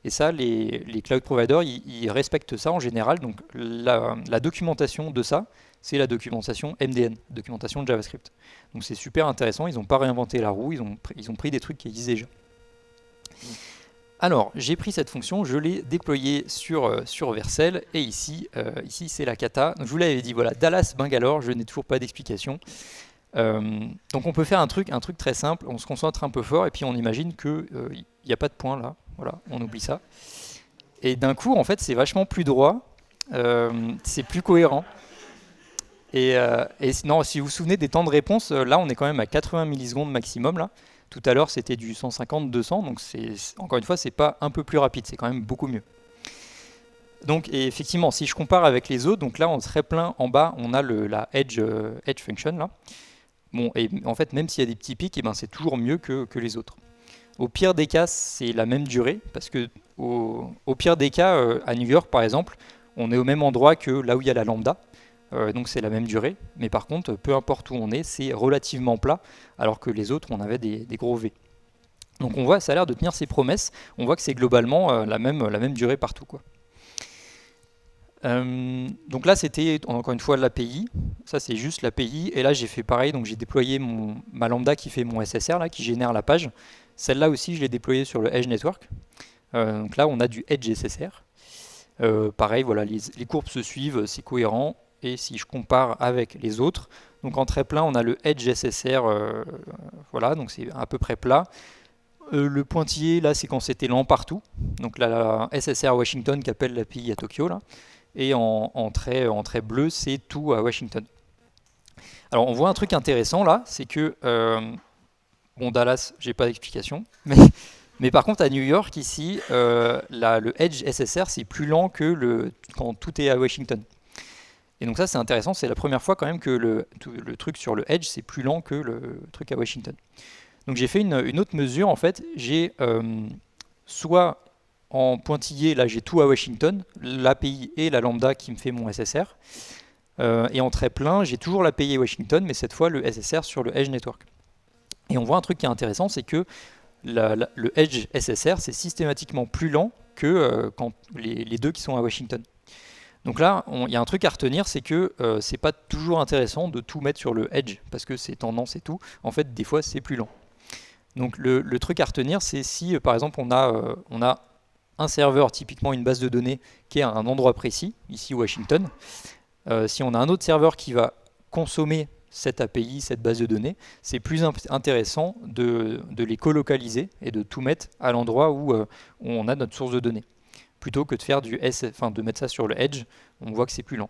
A: Et ça, les cloud providers, ils respectent ça en général. Donc la documentation de ça, c'est la documentation MDN, documentation de JavaScript. Donc c'est super intéressant, ils n'ont pas réinventé la roue, ils ont pris des trucs qui existent déjà. Alors, j'ai pris cette fonction, je l'ai déployée sur Vercel, et ici c'est la cata. Donc, je vous l'avais dit, voilà, Dallas Bangalore, je n'ai toujours pas d'explication. Donc on peut faire un truc très simple, on se concentre un peu fort, et puis on imagine qu'il n'y a pas de point là, voilà, on oublie ça. Et d'un coup, en fait, c'est vachement plus droit, c'est plus cohérent. Et non, si vous vous souvenez des temps de réponse, là on est quand même à 80 millisecondes maximum là. Tout à l'heure c'était du 150-200, donc encore une fois c'est pas un peu plus rapide, c'est quand même beaucoup mieux. Donc et effectivement, si je compare avec les autres, donc là en très plein en bas on a la edge function là. Bon, et en fait même s'il y a des petits pics, et ben, c'est toujours mieux que les autres. Au pire des cas, c'est la même durée, parce que au pire des cas, à New York par exemple, on est au même endroit que là où il y a la lambda. Donc c'est la même durée, mais par contre, peu importe où on est, c'est relativement plat, alors que les autres, on avait des gros V. Donc on voit, ça a l'air de tenir ses promesses, on voit que c'est globalement la même durée partout, quoi. Donc là c'était encore une fois l'API, ça c'est juste l'API, et là j'ai fait pareil, donc j'ai déployé ma lambda qui fait mon SSR, là, qui génère la page. Celle-là aussi je l'ai déployée sur le Edge Network, donc là on a du Edge SSR. Pareil, voilà, les courbes se suivent, c'est cohérent. Et si je compare avec les autres, donc en très plein, on a le Edge SSR, voilà, donc c'est à peu près plat. Le pointillé, là, c'est quand c'était lent partout. Donc la SSR Washington qui appelle l'API à Tokyo, là. Et en trait bleu, c'est tout à Washington. Alors on voit un truc intéressant là, c'est que, bon, Dallas, j'ai pas d'explication, mais par contre à New York, ici, le Edge SSR, c'est plus lent que quand tout est à Washington. Et donc ça c'est intéressant, c'est la première fois quand même que le truc sur le Edge c'est plus lent que le truc à Washington. Donc j'ai fait une autre mesure en fait, j'ai soit en pointillé, là j'ai tout à Washington, l'API et la lambda qui me fait mon SSR, et en très plein j'ai toujours l'API et Washington, mais cette fois le SSR sur le Edge Network. Et on voit un truc qui est intéressant, c'est que le Edge SSR c'est systématiquement plus lent que quand les deux qui sont à Washington. Donc là, il y a un truc à retenir, c'est que c'est pas toujours intéressant de tout mettre sur le Edge, parce que c'est tendance et tout. En fait, des fois, c'est plus lent. Donc le truc à retenir, c'est si, par exemple, on a un serveur, typiquement une base de données, qui est à un endroit précis, ici Washington. Si on a un autre serveur qui va consommer cette API, cette base de données, c'est plus intéressant de les colocaliser et de tout mettre à l'endroit où on a notre source de données, plutôt que de faire de mettre ça sur le Edge, on voit que c'est plus lent.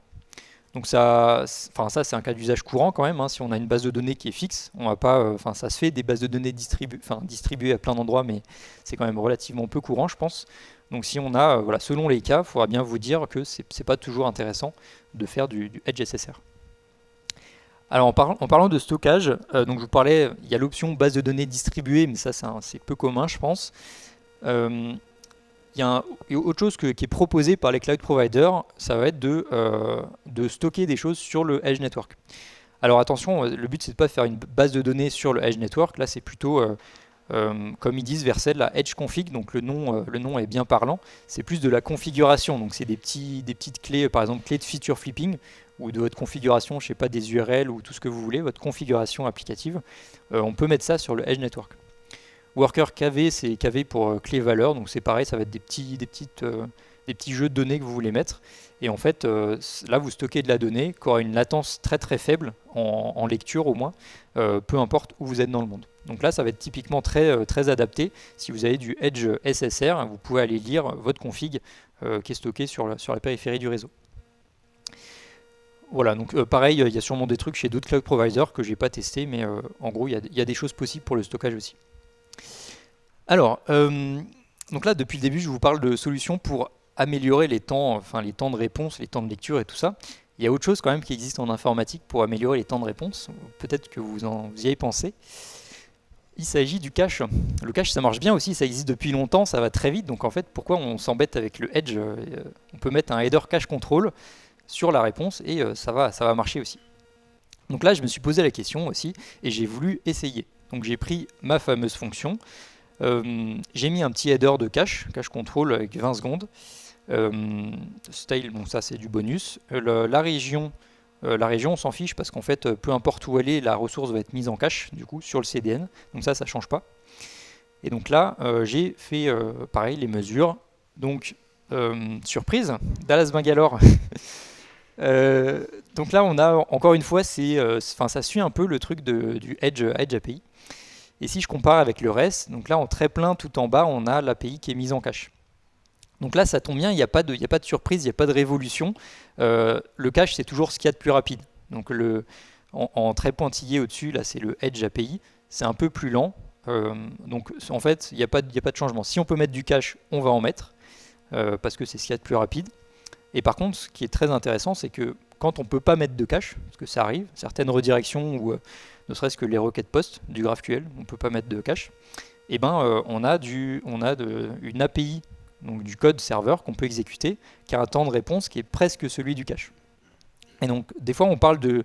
A: Donc ça c'est un cas d'usage courant quand même, hein. Si on a une base de données qui est fixe, on va pas, ça se fait des bases de données distribuées à plein d'endroits, mais c'est quand même relativement peu courant, je pense. Donc si on a, voilà, selon les cas, il faudra bien vous dire que c'est pas toujours intéressant de faire du Edge SSR. Alors en parlant de stockage, donc je vous parlais, il y a l'option base de données distribuée, mais ça c'est peu commun, je pense. Il y a autre chose qui est proposé par les cloud providers, ça va être de stocker des choses sur le Edge Network. Alors attention, le but c'est de pas faire une base de données sur le Edge Network, là c'est plutôt, comme ils disent, Vercel, la Edge config, donc le nom est bien parlant, c'est plus de la configuration, donc c'est des petites clés, par exemple clés de feature flipping, ou de votre configuration, je sais pas, des URL ou tout ce que vous voulez, votre configuration applicative, on peut mettre ça sur le Edge Network. Worker KV, c'est KV pour clé valeur, donc c'est pareil, ça va être des petits jeux de données que vous voulez mettre. Et en fait, là, vous stockez de la donnée qui aura une latence très très faible, en lecture au moins, peu importe où vous êtes dans le monde. Donc là, ça va être typiquement très adapté. Si vous avez du Edge SSR, vous pouvez aller lire votre config qui est stocké sur la périphérie du réseau. Voilà, donc pareil, il y a sûrement des trucs chez d'autres cloud providers que je n'ai pas testé, mais en gros, il y a des choses possibles pour le stockage aussi. Alors, donc là, depuis le début, je vous parle de solutions pour améliorer les temps de réponse, les temps de lecture et tout ça. Il y a autre chose quand même qui existe en informatique pour améliorer les temps de réponse. Peut-être que vous y avez pensé. Il s'agit du cache. Le cache, ça marche bien aussi, ça existe depuis longtemps, ça va très vite. Donc en fait, pourquoi on s'embête avec le edge? On peut mettre un header cache control sur la réponse et ça va marcher aussi. Donc là, je me suis posé la question aussi et j'ai voulu essayer. Donc j'ai pris ma fameuse fonction. J'ai mis un petit header de cache control avec 20 secondes. Style, bon ça c'est du bonus. La région, on s'en fiche parce qu'en fait, peu importe où elle est, la ressource va être mise en cache du coup sur le CDN. Donc ça change pas. Et donc là, j'ai fait pareil les mesures. Donc surprise, Dallas Bangalore. Donc là, on a encore une fois, ça suit un peu le truc du Edge API. Et si je compare avec le reste, donc là en très plein tout en bas, on a l'API qui est mise en cache. Donc là, ça tombe bien, il n'y a pas de surprise, il n'y a pas de révolution. Le cache, c'est toujours ce qu'il y a de plus rapide. Donc en très pointillé au-dessus, là, c'est le Edge API. C'est un peu plus lent. Donc en fait, il n'y a pas de changement. Si on peut mettre du cache, on va en mettre, parce que c'est ce qu'il y a de plus rapide. Et par contre, ce qui est très intéressant, c'est que quand on ne peut pas mettre de cache, parce que ça arrive, certaines redirections ou ne serait-ce que les requêtes post du GraphQL, on ne peut pas mettre de cache, et on a une API, donc du code serveur qu'on peut exécuter, qui a un temps de réponse qui est presque celui du cache. Et donc, des fois, on parle de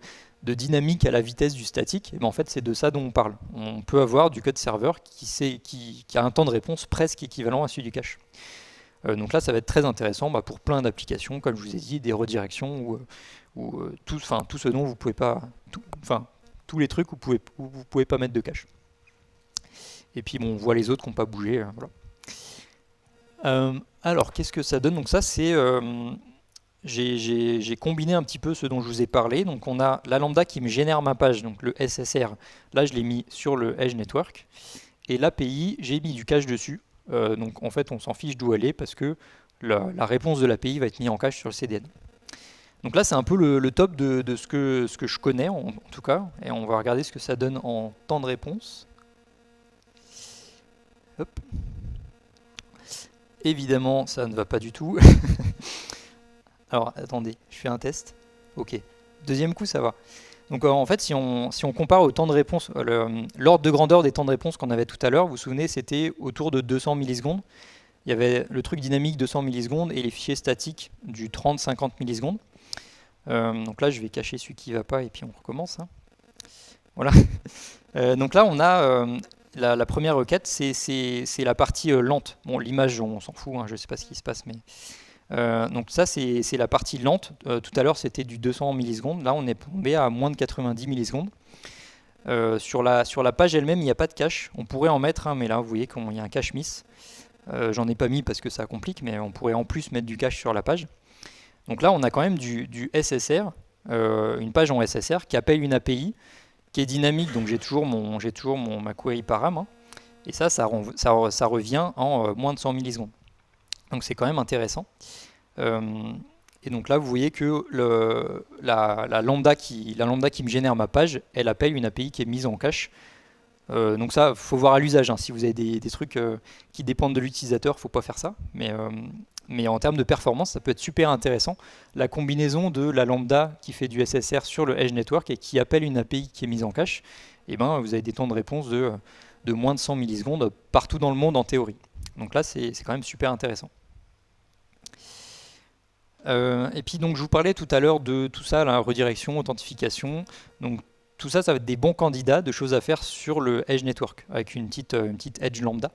A: dynamique à la vitesse du statique, et en fait, c'est de ça dont on parle. On peut avoir du code serveur qui a un temps de réponse presque équivalent à celui du cache. Donc là, ça va être très intéressant pour plein d'applications, comme je vous ai dit, des redirections ou tout ce dont vous pouvez pas, tous les trucs où vous pouvez pas mettre de cache. Et puis on voit les autres qui n'ont pas bougé. Voilà. Alors, qu'est-ce que ça donne? Donc ça, c'est j'ai combiné un petit peu ce dont je vous ai parlé. Donc on a la lambda qui me génère ma page, donc le SSR. Là, je l'ai mis sur le Edge Network. Et l'API, j'ai mis du cache dessus. Donc en fait, on s'en fiche d'où elle est parce que la réponse de l'API va être mise en cache sur le CDN. Donc là, c'est un peu le top de ce que je connais en tout cas. Et on va regarder ce que ça donne en temps de réponse. Hop. Évidemment, ça ne va pas du tout. Alors, attendez, je fais un test. Ok. Deuxième coup, ça va. Donc en fait, si on compare au temps de réponse, l'ordre de grandeur des temps de réponse qu'on avait tout à l'heure, vous vous souvenez, c'était autour de 200 millisecondes. Il y avait le truc dynamique 200 millisecondes et les fichiers statiques du 30-50 millisecondes. Donc là, je vais cacher celui qui ne va pas et puis on recommence. Hein. Voilà. Donc là, on a la première requête, c'est la partie lente. Bon, l'image, on s'en fout, hein, je ne sais pas ce qui se passe, mais... donc ça, c'est la partie lente. Tout à l'heure, c'était du 200 millisecondes. Là, on est tombé à moins de 90 millisecondes. Sur la page elle-même, il n'y a pas de cache. On pourrait en mettre, hein, mais là, vous voyez qu'il y a un cache miss. J'en ai pas mis parce que ça complique, mais on pourrait en plus mettre du cache sur la page. Donc là, on a quand même du SSR, une page en SSR qui appelle une API qui est dynamique. Donc j'ai toujours ma query param. Hein, et ça revient en moins de 100 millisecondes. Donc c'est quand même intéressant. Et donc là, vous voyez que la lambda qui me génère ma page, elle appelle une API qui est mise en cache. Donc ça, faut voir à l'usage. Hein. Si vous avez des trucs qui dépendent de l'utilisateur, faut pas faire ça. Mais en termes de performance, ça peut être super intéressant. La combinaison de la lambda qui fait du SSR sur le Edge Network et qui appelle une API qui est mise en cache, et vous avez des temps de réponse de moins de 100 millisecondes partout dans le monde en théorie. Donc là, c'est quand même super intéressant. Et puis donc je vous parlais tout à l'heure de tout ça, la redirection, authentification. Donc tout ça, ça va être des bons candidats de choses à faire sur le Edge Network avec une petite Edge lambda.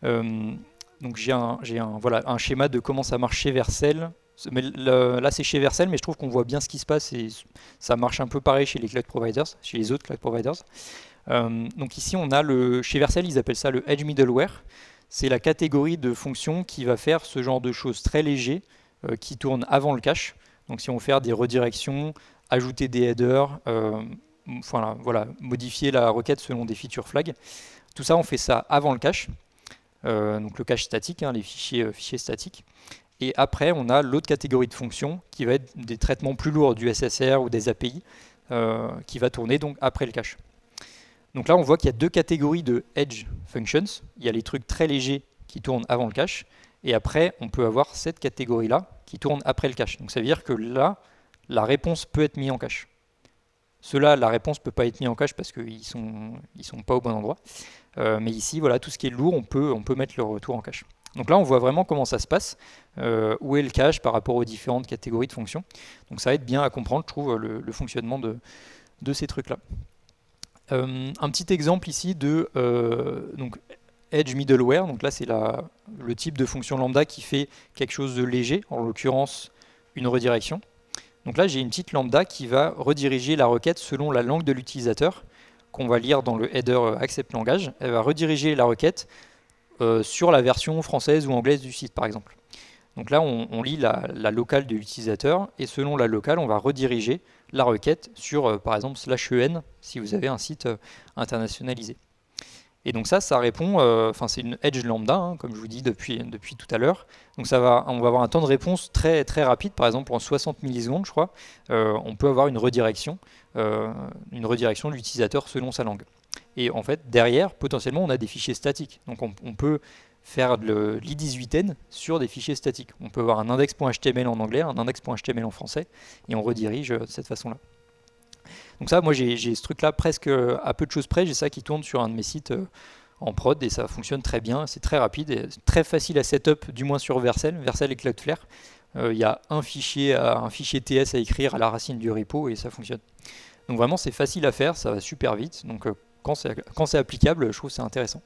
A: Donc j'ai un schéma de comment ça marche chez Vercel. Mais là c'est chez Vercel, mais je trouve qu'on voit bien ce qui se passe et ça marche un peu pareil chez les cloud providers, chez les autres cloud providers. Donc ici on a chez Vercel ils appellent ça le Edge Middleware. C'est la catégorie de fonctions qui va faire ce genre de choses très léger qui tourne avant le cache. Donc si on veut faire des redirections, ajouter des headers, modifier la requête selon des feature flags, tout ça on fait ça avant le cache. Donc le cache statique, hein, les fichiers statiques. Et après on a l'autre catégorie de fonctions qui va être des traitements plus lourds, du SSR ou des API, qui va tourner donc après le cache. Donc là on voit qu'il y a deux catégories de Edge Functions. Il y a les trucs très légers qui tournent avant le cache. Et après, on peut avoir cette catégorie-là qui tourne après le cache. Donc ça veut dire que là, la réponse peut être mise en cache. Ceux-là, la réponse ne peut pas être mise en cache parce qu'ils sont pas au bon endroit. Mais ici, voilà, tout ce qui est lourd, on peut mettre le retour en cache. Donc là, on voit vraiment comment ça se passe, où est le cache par rapport aux différentes catégories de fonctions. Donc ça aide bien à comprendre, je trouve, le fonctionnement de ces trucs-là. Un petit exemple ici de donc Edge Middleware. Donc là, c'est le type de fonction lambda qui fait quelque chose de léger, en l'occurrence une redirection. Donc là, j'ai une petite lambda qui va rediriger la requête selon la langue de l'utilisateur, qu'on va lire dans le header accept langage. Elle va rediriger la requête sur la version française ou anglaise du site, par exemple. Donc là, on lit la locale de l'utilisateur, et selon la locale, on va rediriger la requête sur, par exemple, /en, si vous avez un site internationalisé. Et donc ça répond, c'est une edge lambda, hein, comme je vous dis depuis tout à l'heure. Donc on va avoir un temps de réponse très, très rapide, par exemple en 60 millisecondes, je crois. On peut avoir une redirection de l'utilisateur selon sa langue. Et en fait, derrière, potentiellement, on a des fichiers statiques. Donc on peut faire de l'I18N sur des fichiers statiques. On peut avoir un index.html en anglais, un index.html en français, et on redirige de cette façon-là. Donc ça, moi j'ai ce truc-là presque à peu de choses près, j'ai ça qui tourne sur un de mes sites en prod, et ça fonctionne très bien, c'est très rapide, et très facile à setup, du moins sur Vercel et Cloudflare. Il y a un fichier TS à écrire à la racine du repo, et ça fonctionne. Donc vraiment c'est facile à faire, ça va super vite, donc quand c'est applicable, je trouve que c'est intéressant.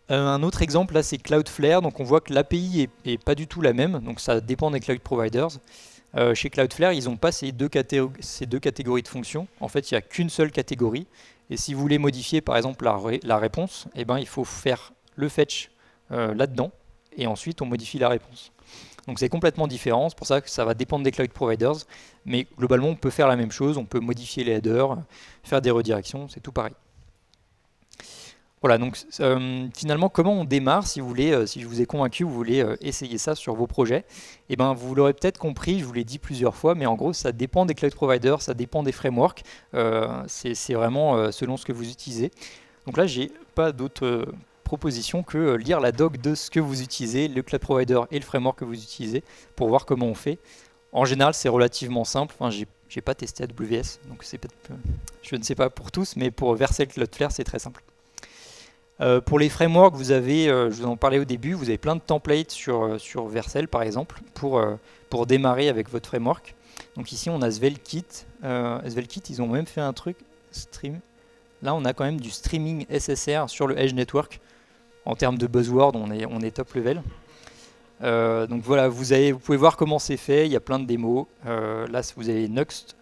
A: Un autre exemple, là, c'est Cloudflare. Donc on voit que l'API est pas du tout la même, donc ça dépend des cloud providers. Chez Cloudflare, ils n'ont pas ces deux catégories de fonctions. En fait, il n'y a qu'une seule catégorie. Et si vous voulez modifier, par exemple, la réponse, eh ben, il faut faire le fetch là-dedans, et ensuite on modifie la réponse. Donc c'est complètement différent, c'est pour ça que ça va dépendre des cloud providers. Mais globalement, on peut faire la même chose, on peut modifier les headers, faire des redirections, c'est tout pareil. Voilà, donc finalement, comment on démarre si vous voulez, si je vous ai convaincu, vous voulez essayer ça sur vos projets, et ben, vous l'aurez peut-être compris, je vous l'ai dit plusieurs fois, mais en gros, ça dépend des cloud providers, ça dépend des frameworks, c'est vraiment selon ce que vous utilisez. Donc là, j'ai pas d'autre proposition que lire la doc de ce que vous utilisez, le cloud provider et le framework que vous utilisez, pour voir comment on fait. En général, c'est relativement simple. Enfin, j'ai pas testé AWS, donc je ne sais pas pour tous, mais pour Vercel Cloudflare, c'est très simple. Pour les frameworks, vous avez, je vous en parlais au début, vous avez plein de templates sur Vercel par exemple pour démarrer avec votre framework. Donc ici on a SvelteKit. SvelteKit, ils ont même fait un truc stream. Là on a quand même du streaming SSR sur le Edge Network. En termes de buzzword, on est top level. Donc voilà, vous pouvez voir comment c'est fait. Il y a plein de démos. Là vous avez Next,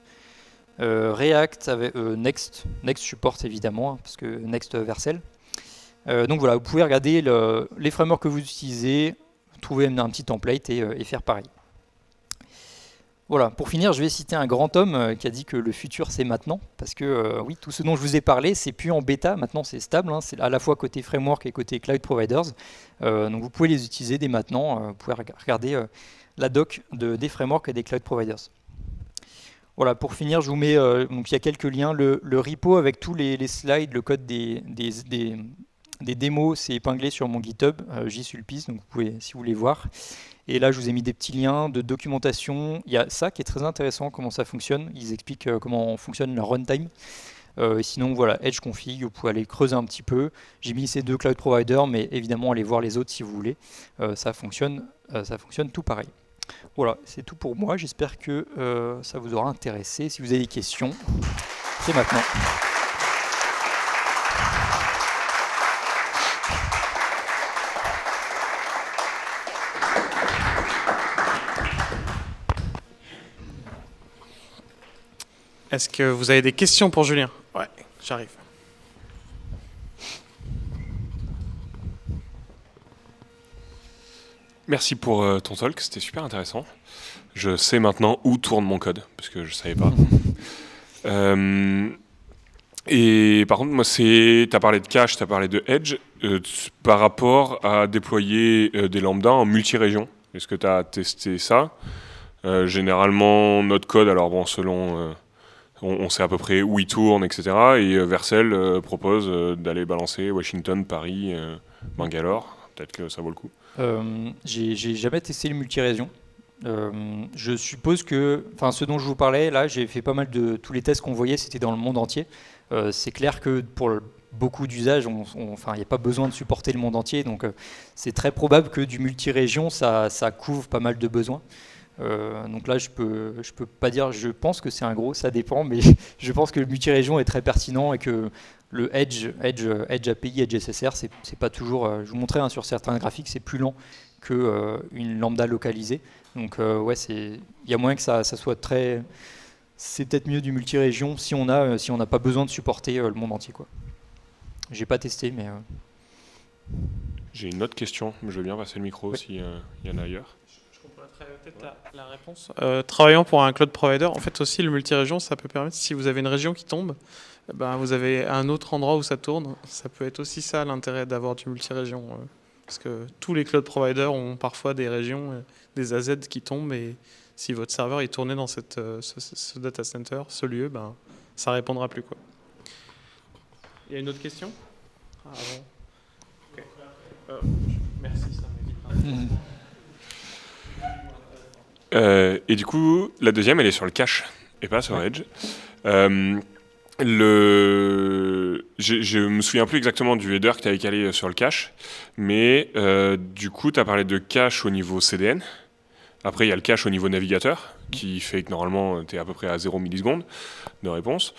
A: React, avec, Next support évidemment, parce que Next Vercel. Donc voilà, vous pouvez regarder les frameworks que vous utilisez, trouver un petit template et faire pareil. Voilà, pour finir, je vais citer un grand homme qui a dit que le futur c'est maintenant, parce que oui, tout ce dont je vous ai parlé, c'est plus en bêta, maintenant c'est stable, hein, c'est à la fois côté framework et côté cloud providers, donc vous pouvez les utiliser dès maintenant, vous pouvez regarder la doc des frameworks et des cloud providers. Voilà, pour finir, je vous mets, donc il y a quelques liens, le repo avec tous les slides, le code des démos, c'est épinglé sur mon GitHub, JSulpice, donc vous pouvez, si vous voulez voir. Et là, je vous ai mis des petits liens de documentation. Il y a ça qui est très intéressant, comment ça fonctionne. Ils expliquent comment fonctionne la runtime. Sinon, voilà, Edge Config, vous pouvez aller creuser un petit peu. J'ai mis ces deux cloud providers, mais évidemment, allez voir les autres si vous voulez. Ça fonctionne tout pareil. Voilà, c'est tout pour moi. J'espère que ça vous aura intéressé. Si vous avez des questions, c'est maintenant.
B: Est-ce que vous avez des questions pour Julien? Ouais, j'arrive.
C: Merci pour ton talk, c'était super intéressant. Je sais maintenant où tourne mon code, parce que je ne savais pas. Et par contre, moi, tu as parlé de cache, tu as parlé de Edge, par rapport à déployer des lambdas en multi-région. Est-ce que tu as testé ça? Généralement, notre code, alors bon, selon... on sait à peu près où il tourne, etc. Et Vercel propose d'aller balancer Washington, Paris, Bangalore. Peut-être que ça vaut le coup.
A: J'ai jamais testé le multi-région. Je suppose que, enfin, ce dont je vous parlais, là, j'ai fait pas mal de tous les tests qu'on voyait, c'était dans le monde entier. C'est clair que pour beaucoup d'usages, enfin, il n'y a pas besoin de supporter le monde entier, donc c'est très probable que du multi-région, ça couvre pas mal de besoins. Donc là, je peux pas dire. Je pense que c'est un gros, ça dépend, mais je pense que le multi-région est très pertinent et que le Edge API, Edge SSR, c'est pas toujours. Je vous montrais sur certains graphiques, c'est plus lent que une lambda localisée. Donc ouais, il y a moyen que ça soit très. C'est peut-être mieux du multi-région si on n'a pas besoin de supporter le monde entier, quoi. J'ai pas testé, mais.
C: J'ai une autre question, mais je veux bien passer le micro s'il y en a ailleurs.
B: Je compléterai peut-être la réponse. Travaillant pour un cloud provider, en fait aussi le multi-région, ça peut permettre, si vous avez une région qui tombe, ben, vous avez un autre endroit où ça tourne. Ça peut être aussi ça l'intérêt d'avoir du multi-région. Parce que tous les cloud providers ont parfois des régions, des AZ qui tombent, et si votre serveur est tourné dans ce data center, ce lieu, ben, ça répondra plus, quoi. Il y a une autre question? Ah bon. Okay. Merci, ça m'évite.
C: Et du coup, la deuxième, elle est sur le cache et pas sur Edge. Je me souviens plus exactement du header que tu avais calé sur le cache, mais du coup, tu as parlé de cache au niveau CDN. Après, il y a le cache au niveau navigateur, qui fait que normalement, tu es à peu près à 0 millisecondes de réponse.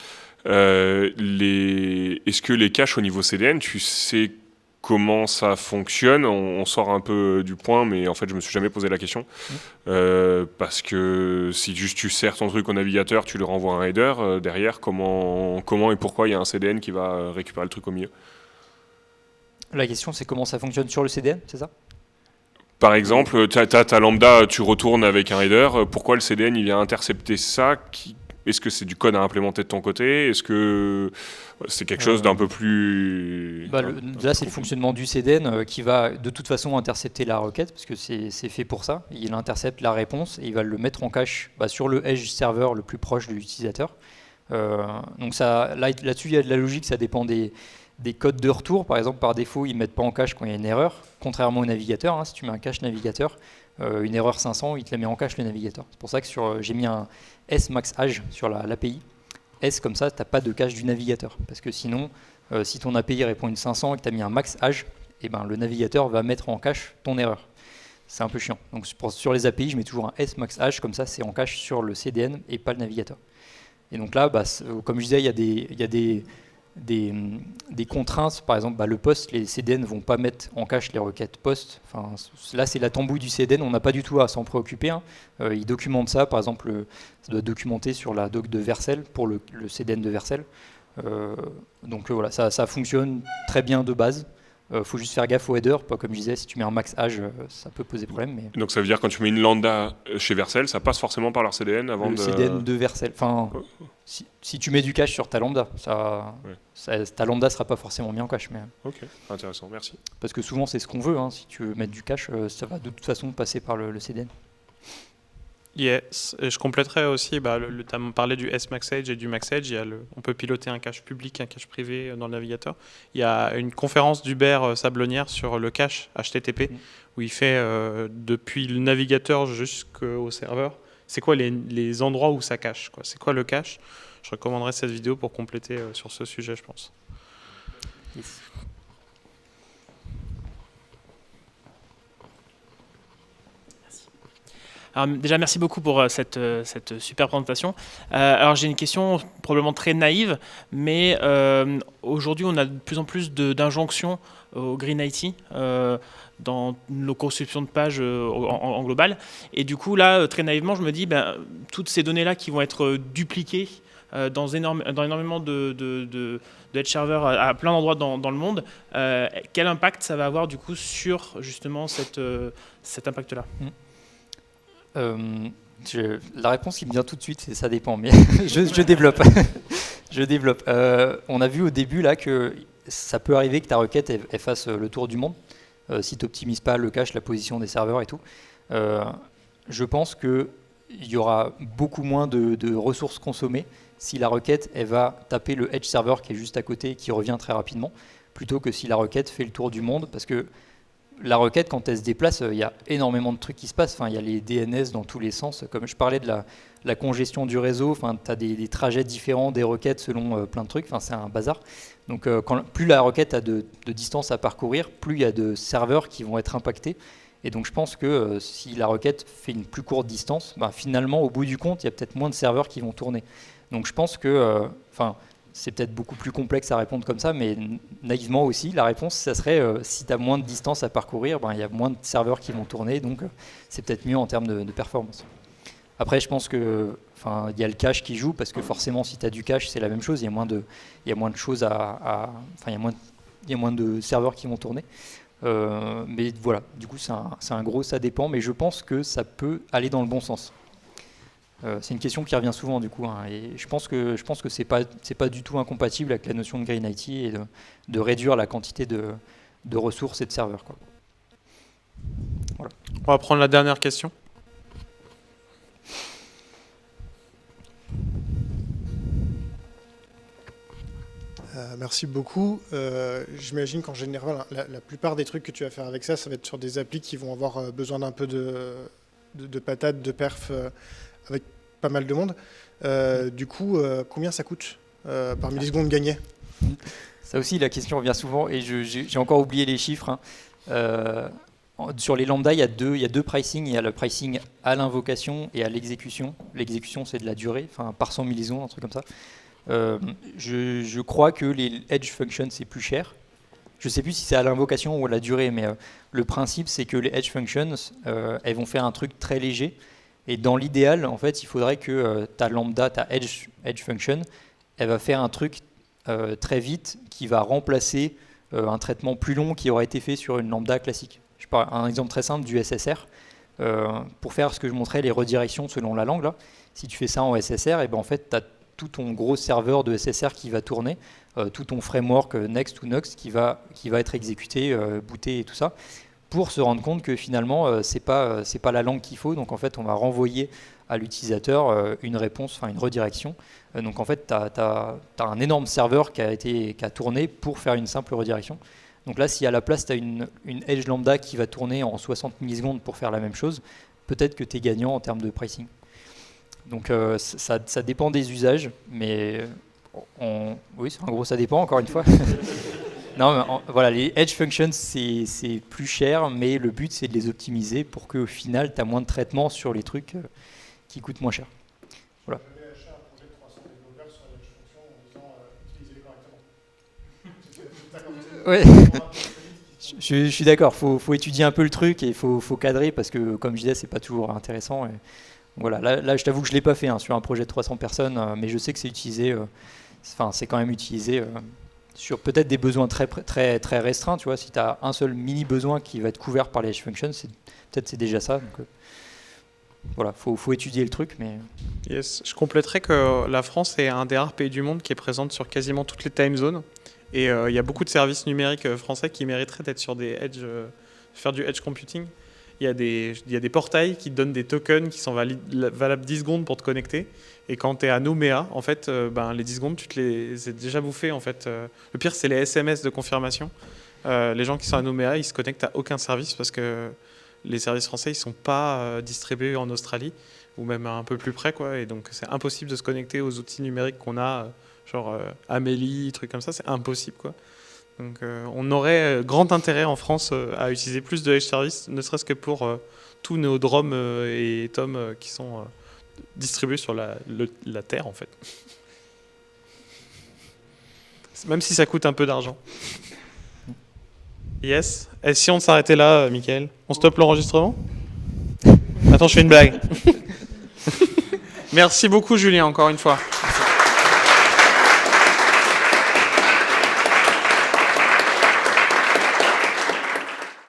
C: Est-ce que les caches au niveau CDN, tu sais comment ça fonctionne? On sort un peu du point, mais en fait, je me suis jamais posé la question. Parce que si juste tu sers ton truc au navigateur, tu lui renvoies un header, derrière, comment et pourquoi il y a un CDN qui va récupérer le truc au milieu?
A: La question, c'est comment ça fonctionne sur le CDN, c'est ça?
C: Par exemple, tu as ta lambda, tu retournes avec un header. Pourquoi le CDN il vient intercepter ça? Est-ce que c'est du code à implémenter de ton côté? Est-ce que c'est quelque chose d'un peu plus...
A: Là, c'est le fonctionnement du CDN qui va de toute façon intercepter la requête, parce que c'est fait pour ça. Il intercepte la réponse et il va le mettre en cache sur le Edge server le plus proche de l'utilisateur. Donc là-dessus, il y a de la logique, ça dépend des codes de retour. Par exemple, par défaut, ils ne mettent pas en cache quand il y a une erreur, contrairement au navigateur. Si tu mets un cache navigateur, une erreur 500, il te la met en cache le navigateur. C'est pour ça que j'ai mis un S max age sur l'API. S comme ça, tu n'as pas de cache du navigateur. Parce que sinon, si ton API répond une 500 et que tu as mis un max age, le navigateur va mettre en cache ton erreur. C'est un peu chiant. Donc sur les API, je mets toujours un S max age, comme ça c'est en cache sur le CDN et pas le navigateur. Et donc là, comme je disais, il y a des contraintes. Par exemple, le post, les CDN ne vont pas mettre en cache les requêtes post. Enfin, là, c'est la tambouille du CDN, on n'a pas du tout à s'en préoccuper. Ils documentent ça, par exemple, ça doit documenter sur la doc de Vercel, pour le CDN de Vercel. Donc voilà, ça fonctionne très bien de base. Faut juste faire gaffe au header, comme je disais, si tu mets un max age, ça peut poser problème. Mais...
C: Donc ça veut dire quand tu mets une lambda chez Vercel, ça passe forcément par leur CDN avant
A: le CDN de Vercel. Enfin, si tu mets du cache sur ta lambda, ta lambda sera pas forcément mis en cache. Mais...
C: Ok, intéressant, merci.
A: Parce que souvent c'est ce qu'on veut. Si tu veux mettre du cache, ça va de toute façon passer par le CDN.
B: Yes, et je compléterai aussi, tu as parlé du S-Max-Edge et du Max-Edge, on peut piloter un cache public, un cache privé dans le navigateur. Il y a une conférence d'Hubert Sablonnière sur le cache HTTP, où il fait depuis le navigateur jusqu'au serveur, c'est quoi les endroits où ça cache, quoi. C'est quoi le cache? Je recommanderais cette vidéo pour compléter sur ce sujet, je pense.
A: Yes.
D: Alors, déjà, merci beaucoup pour cette super présentation. Alors, j'ai une question probablement très naïve, mais aujourd'hui, on a de plus en plus d'injonctions au Green IT dans nos conceptions de pages en global. Et du coup, là, très naïvement, je me dis, toutes ces données-là qui vont être dupliquées dans énormément de Edge servers à plein d'endroits dans le monde, quel impact ça va avoir du coup sur justement cet impact-là?
A: La réponse qui me vient tout de suite, c'est ça dépend, mais je développe. On a vu au début là que ça peut arriver que ta requête elle fasse le tour du monde si tu n'optimises pas le cache, la position des serveurs et tout. Je pense qu'il y aura beaucoup moins de ressources consommées si la requête elle va taper le Edge server qui est juste à côté et qui revient très rapidement, plutôt que si la requête fait le tour du monde, parce que la requête, quand elle se déplace, il y a énormément de trucs qui se passent. Enfin, il y a les DNS dans tous les sens. Comme je parlais de la congestion du réseau, enfin, tu as des trajets différents des requêtes selon plein de trucs. Enfin, c'est un bazar. Donc, plus la requête a de distance à parcourir, plus il y a de serveurs qui vont être impactés. Et donc, je pense que si la requête fait une plus courte distance, finalement, au bout du compte, il y a peut-être moins de serveurs qui vont tourner. Donc, je pense que... c'est peut-être beaucoup plus complexe à répondre comme ça, mais naïvement aussi, la réponse, ça serait si tu as moins de distance à parcourir, il y a moins de serveurs qui vont tourner, donc c'est peut-être mieux en termes de performance. Après, je pense que il y a le cache qui joue, parce que forcément, si tu as du cache, c'est la même chose, il y a moins de choses il y a moins de serveurs qui vont tourner. Mais voilà, du coup, c'est un gros ça dépend, mais je pense que ça peut aller dans le bon sens. C'est une question qui revient souvent du coup, et je pense que c'est pas du tout incompatible avec la notion de Green IT et de réduire la quantité de ressources et de serveurs, quoi. Voilà.
B: On va prendre la dernière question.
E: Merci beaucoup. J'imagine qu'en général, la plupart des trucs que tu vas faire avec ça, ça va être sur des applis qui vont avoir besoin d'un peu de patates, de perf, avec pas mal de monde. Du coup, combien ça coûte par milliseconde gagné?
A: Ça aussi, la question revient souvent, et j'ai encore oublié les chiffres. Sur les lambda, il y a deux pricing. Il y a le pricing à l'invocation et à l'exécution. L'exécution, c'est de la durée, par 100 millisecondes, un truc comme ça. Je crois que les edge functions, c'est plus cher. Je ne sais plus si c'est à l'invocation ou à la durée, mais le principe, c'est que les edge functions, elles vont faire un truc très léger. Et dans l'idéal, en fait, il faudrait que ta lambda, ta edge function, elle va faire un truc très vite qui va remplacer un traitement plus long qui aurait été fait sur une lambda classique. Je parle un exemple très simple du SSR. Pour faire ce que je montrais, les redirections selon la langue, là, si tu fais ça en SSR, et ben en fait, tu as tout ton gros serveur de SSR qui va tourner, tout ton framework Next to Nox qui va être exécuté, booté et tout ça, pour se rendre compte que finalement, c'est pas la langue qu'il faut. Donc en fait, on va renvoyer à l'utilisateur une réponse, une redirection. Donc en fait, tu as un énorme serveur qui a tourné pour faire une simple redirection. Donc là, si à la place, tu as une edge lambda qui va tourner en 60 millisecondes pour faire la même chose, peut-être que tu es gagnant en termes de pricing. Donc ça dépend des usages, mais oui, c'est un gros ça dépend, encore une fois. Non, mais voilà, les edge functions, c'est plus cher, mais le but, c'est de les optimiser pour qu'au final, tu as moins de traitement sur les trucs qui coûtent moins cher. Voilà.
E: J'avais acheté un projet de 300 développeurs sur les edge functions en disant utilisez-les correctement.
A: Ouais. Je suis d'accord, faut étudier un peu le truc et il faut cadrer, parce que, comme je disais, c'est pas toujours intéressant. Et voilà, là, je t'avoue que je ne l'ai pas fait sur un projet de 300 personnes, mais je sais que c'est utilisé, c'est quand même utilisé sur peut-être des besoins très, très, très restreints. Tu vois, si tu as un seul mini besoin qui va être couvert par les edge functions, peut-être c'est déjà ça. Donc, voilà, faut étudier le truc. Mais...
B: Yes. Je compléterais que la France est un des rares pays du monde qui est présente sur quasiment toutes les time zones. Et il y a beaucoup de services numériques français qui mériteraient d'être sur des edge, faire du edge computing. Il y a des portails qui te donnent des tokens qui sont valables 10 secondes pour te connecter. Et quand tu es à Nouméa, en fait, les 10 secondes, c'est déjà bouffé. En fait. Le pire, c'est les SMS de confirmation. Les gens qui sont à Nouméa, ils se connectent à aucun service parce que les services français, ils ne sont pas distribués en Australie ou même un peu plus près, quoi. Et donc, c'est impossible de se connecter aux outils numériques qu'on a, genre Amélie, trucs comme ça. C'est impossible, quoi. Donc on aurait grand intérêt en France à utiliser plus de edge service, ne serait-ce que pour tous nos DROM et TOM qui sont distribués sur la Terre, en fait. Même si ça coûte un peu d'argent. Yes. Et si on s'arrêtait là, Mickaël, on stoppe l'enregistrement? Attends, je fais une blague. Merci beaucoup, Julien, encore une fois.